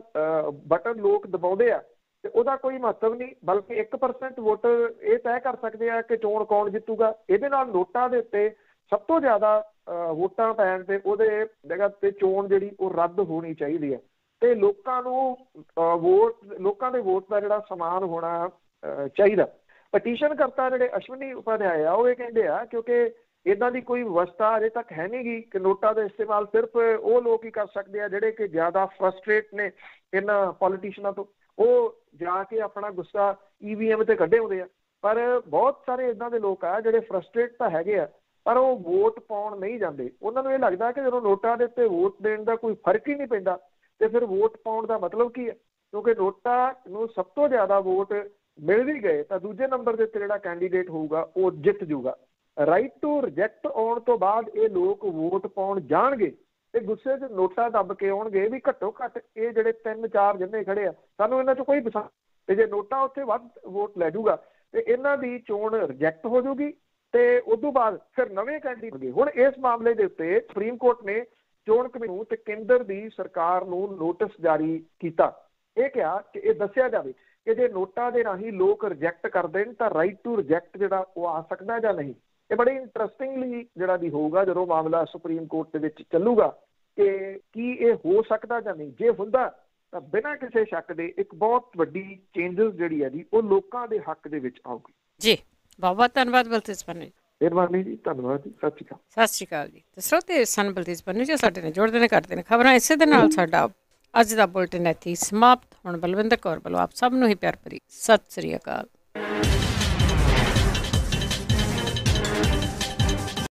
ਬਟਨ ਲੋਕ ਦਬਾਉਂਦੇ ਆ ਤੇ ਉਹਦਾ ਕੋਈ ਮਹੱਤਵ ਨਹੀਂ, ਬਲਕਿ 1% ਵੋਟਰ ਇਹ ਤੈਅ ਕਰ ਸਕਦੇ ਆ ਕਿ ਚੋਣ ਕੌਣ ਜਿੱਤੂਗਾ। ਇਹਦੇ ਨਾਲ ਨੋਟਾਂ ਦੇ ਉੱਤੇ ਸਭ ਤੋਂ ਜ਼ਿਆਦਾ ਵੋਟਾਂ ਪੈਣ ਤੇ ਉਹਦੇ ਜਗ੍ਹਾ ਤੇ ਚੋਣ ਜਿਹੜੀ ਉਹ ਰੱਦ ਹੋਣੀ ਚਾਹੀਦੀ ਹੈ ਤੇ ਲੋਕਾਂ ਨੂੰ ਲੋਕਾਂ ਦੇ ਵੋਟ ਦਾ ਜਿਹੜਾ ਸਮਾਨ ਹੋਣਾ ਚਾਹੀਦਾ। ਪਟੀਸ਼ਨ ਕਰਤਾ ਜਿਹੜੇ ਅਸ਼ਵਨੀ ਉਪਾਧਿਆਏ ਆ ਉਹ ਇਹ ਕਹਿੰਦੇ ਆ ਕਿਉਂਕਿ ਇੱਦਾਂ ਦੀ ਕੋਈ ਵਿਵਸਥਾ ਅਜੇ ਤੱਕ ਹੈ ਨਹੀਂ ਗੀ ਕਿ ਨੋਟਾਂ ਦਾ ਇਸਤੇਮਾਲ ਸਿਰਫ ਉਹ ਲੋਕ ਹੀ ਕਰ ਸਕਦੇ ਆ ਜਿਹੜੇ ਕਿ ਜ਼ਿਆਦਾ ਫਰਸਟ੍ਰੇਟ ਨੇ ਇਹਨਾਂ ਪੋਲੀਟੀਸ਼ੀਅਨਾਂ ਤੋਂ, ਉਹ ਜਾ ਕੇ ਆਪਣਾ ਗੁੱਸਾ EVM ਤੇ ਕੱਢੇ ਹੁੰਦੇ ਆ। ਪਰ ਬਹੁਤ ਸਾਰੇ ਇੱਦਾਂ ਦੇ ਲੋਕ ਆ ਜਿਹੜੇ ਫਰਸਟ੍ਰੇਟ ਤਾਂ ਹੈਗੇ ਆ ਪਰ ਉਹ ਵੋਟ ਪਾਉਣ ਨਹੀਂ ਜਾਂਦੇ। ਉਹਨਾਂ ਨੂੰ ਇਹ ਲੱਗਦਾ ਕਿ ਜਦੋਂ ਨੋਟਾਂ ਦੇ ਉੱਤੇ ਵੋਟ ਦੇਣ ਦਾ ਕੋਈ ਫਰਕ ਹੀ ਨਹੀਂ ਪੈਂਦਾ ਤੇ ਫਿਰ ਵੋਟ ਪਾਉਣ ਦਾ ਮਤਲਬ ਕੀ ਹੈ, ਕਿਉਂਕਿ ਨੋਟਾਂ ਨੂੰ ਸਭ ਤੋਂ ਜ਼ਿਆਦਾ ਵੋਟ ਮਿਲ ਵੀ ਗਏ ਤਾਂ ਦੂਜੇ ਨੰਬਰ ਦੇ ਉੱਤੇ ਜਿਹੜਾ ਕੈਂਡੀਡੇਟ ਹੋਊਗਾ ਉਹ ਜਿੱਤ ਜੂਗਾ। ਰਾਈਟ ਟੂ ਰਿਜੈਕਟ ਆਉਣ ਤੋਂ ਬਾਅਦ ਇਹ ਲੋਕ ਵੋਟ ਪਾਉਣ ਜਾਣਗੇ ਤੇ ਗੁੱਸੇ 'ਚ ਨੋਟਾਂ ਦੱਬ ਕੇ ਆਉਣਗੇ ਵੀ ਘੱਟੋ ਘੱਟ ਇਹ ਜਿਹੜੇ 3-4 ਜਿੰਨੇ ਖੜੇ ਆ ਸਾਨੂੰ ਇਹਨਾਂ 'ਚ ਕੋਈ ਪਸੰਦ, ਤੇ ਜੇ ਨੋਟਾਂ ਉੱਥੇ ਵੱਧ ਵੋਟ ਲੈ ਜੂਗਾ ਤੇ ਇਹਨਾਂ ਦੀ ਚੋਣ ਰਿਜੈਕਟ ਹੋ ਜੂਗੀ ਤੇ ਉਦੋਂ ਬਾਅਦ ਫਿਰ ਨਵੇਂ ਕੈਂਡੀਡੇਟ ਹੋਣਗੇ। ਹੁਣ ਇਸ ਮਾਮਲੇ ਦੇ ਉੱਤੇ ਸੁਪਰੀਮ ਕੋਰਟ ਨੇ ਚੋਣ ਕਮਿਸ਼ਨ ਤੇ ਕੇਂਦਰ ਦੀ ਸਰਕਾਰ ਨੂੰ ਨੋਟਿਸ ਜਾਰੀ ਕੀਤਾ। ਇਹ ਕਿਹਾ ਕਿ ਇਹ ਦੱਸਿਆ ਜਾਵੇ ਕਿ ਜੇ ਨੋਟਾਂ ਦੇ ਰਾਹੀਂ ਲੋਕ ਰਿਜੈਕਟ ਕਰ ਦੇਣ ਤਾਂ ਰਾਈਟ ਟੂ ਰਿਜੈਕਟ ਜਿਹੜਾ ਉਹ ਆ ਸਕਦਾ ਜਾਂ ਨਹੀਂ। ਇਹ ਬੜੀ ਇੰਟਰਸਟਿੰਗਲੀ ਜਿਹੜਾ ਵੀ ਹੋਊਗਾ ਜਦੋਂ ਮਾਮਲਾ ਸੁਪਰੀਮ ਕੋਰਟ ਦੇ ਵਿੱਚ ਚੱਲੂਗਾ ਕਿ ਕੀ ਇਹ ਹੋ ਸਕਦਾ ਜਾਂ ਨਹੀਂ। ਜੇ ਹੁੰਦਾ ਤਾਂ ਬਿਨਾਂ ਕਿਸੇ ਸ਼ੱਕ ਦੇ ਇੱਕ ਬਹੁਤ ਵੱਡੀ ਚੇਂਜਸ ਜਿਹੜੀ ਹੈ ਜੀ ਉਹ ਲੋਕਾਂ ਦੇ ਹੱਕ ਦੇ ਵਿੱਚ ਆਊਗੀ। ਜੀ ਬਹੁਤ ਬਹੁਤ ਧੰਨਵਾਦ ਬਲਤੇਜ ਪੰਨੂ ਜੀ। ਮਿਹਰਬਾਨੀ ਜੀ, ਧੰਨਵਾਦ ਜੀ, ਸਤਿ ਸ਼੍ਰੀ ਅਕਾਲ। ਸਤਿ ਸ਼੍ਰੀ ਅਕਾਲ ਜੀ। ਤੇ ਸਰੋਤੇ ਸਨ ਬਲਤੇਜ ਪੰਨੂ ਜੀ ਸਾਡੇ ਨਾਲ ਜੁੜਦੇ ਨੇ, ਕਰਦੇ ਨੇ ਖਬਰਾਂ। ਇਸੇ ਦੇ ਨਾਲ ਸਾਡਾ ਅੱਜ ਦਾ ਬੁਲਟਨ ਇੱਥੇ ਸਮਾਪਤ। ਹੁਣ ਬਲਵਿੰਦਰ ਕੌਰ ਵੱਲੋਂ ਆਪ ਸਭ ਨੂੰ ਹੀ ਪਿਆਰ ਭਰੀ ਸਤਿ ਸ਼੍ਰੀ ਅਕਾਲ।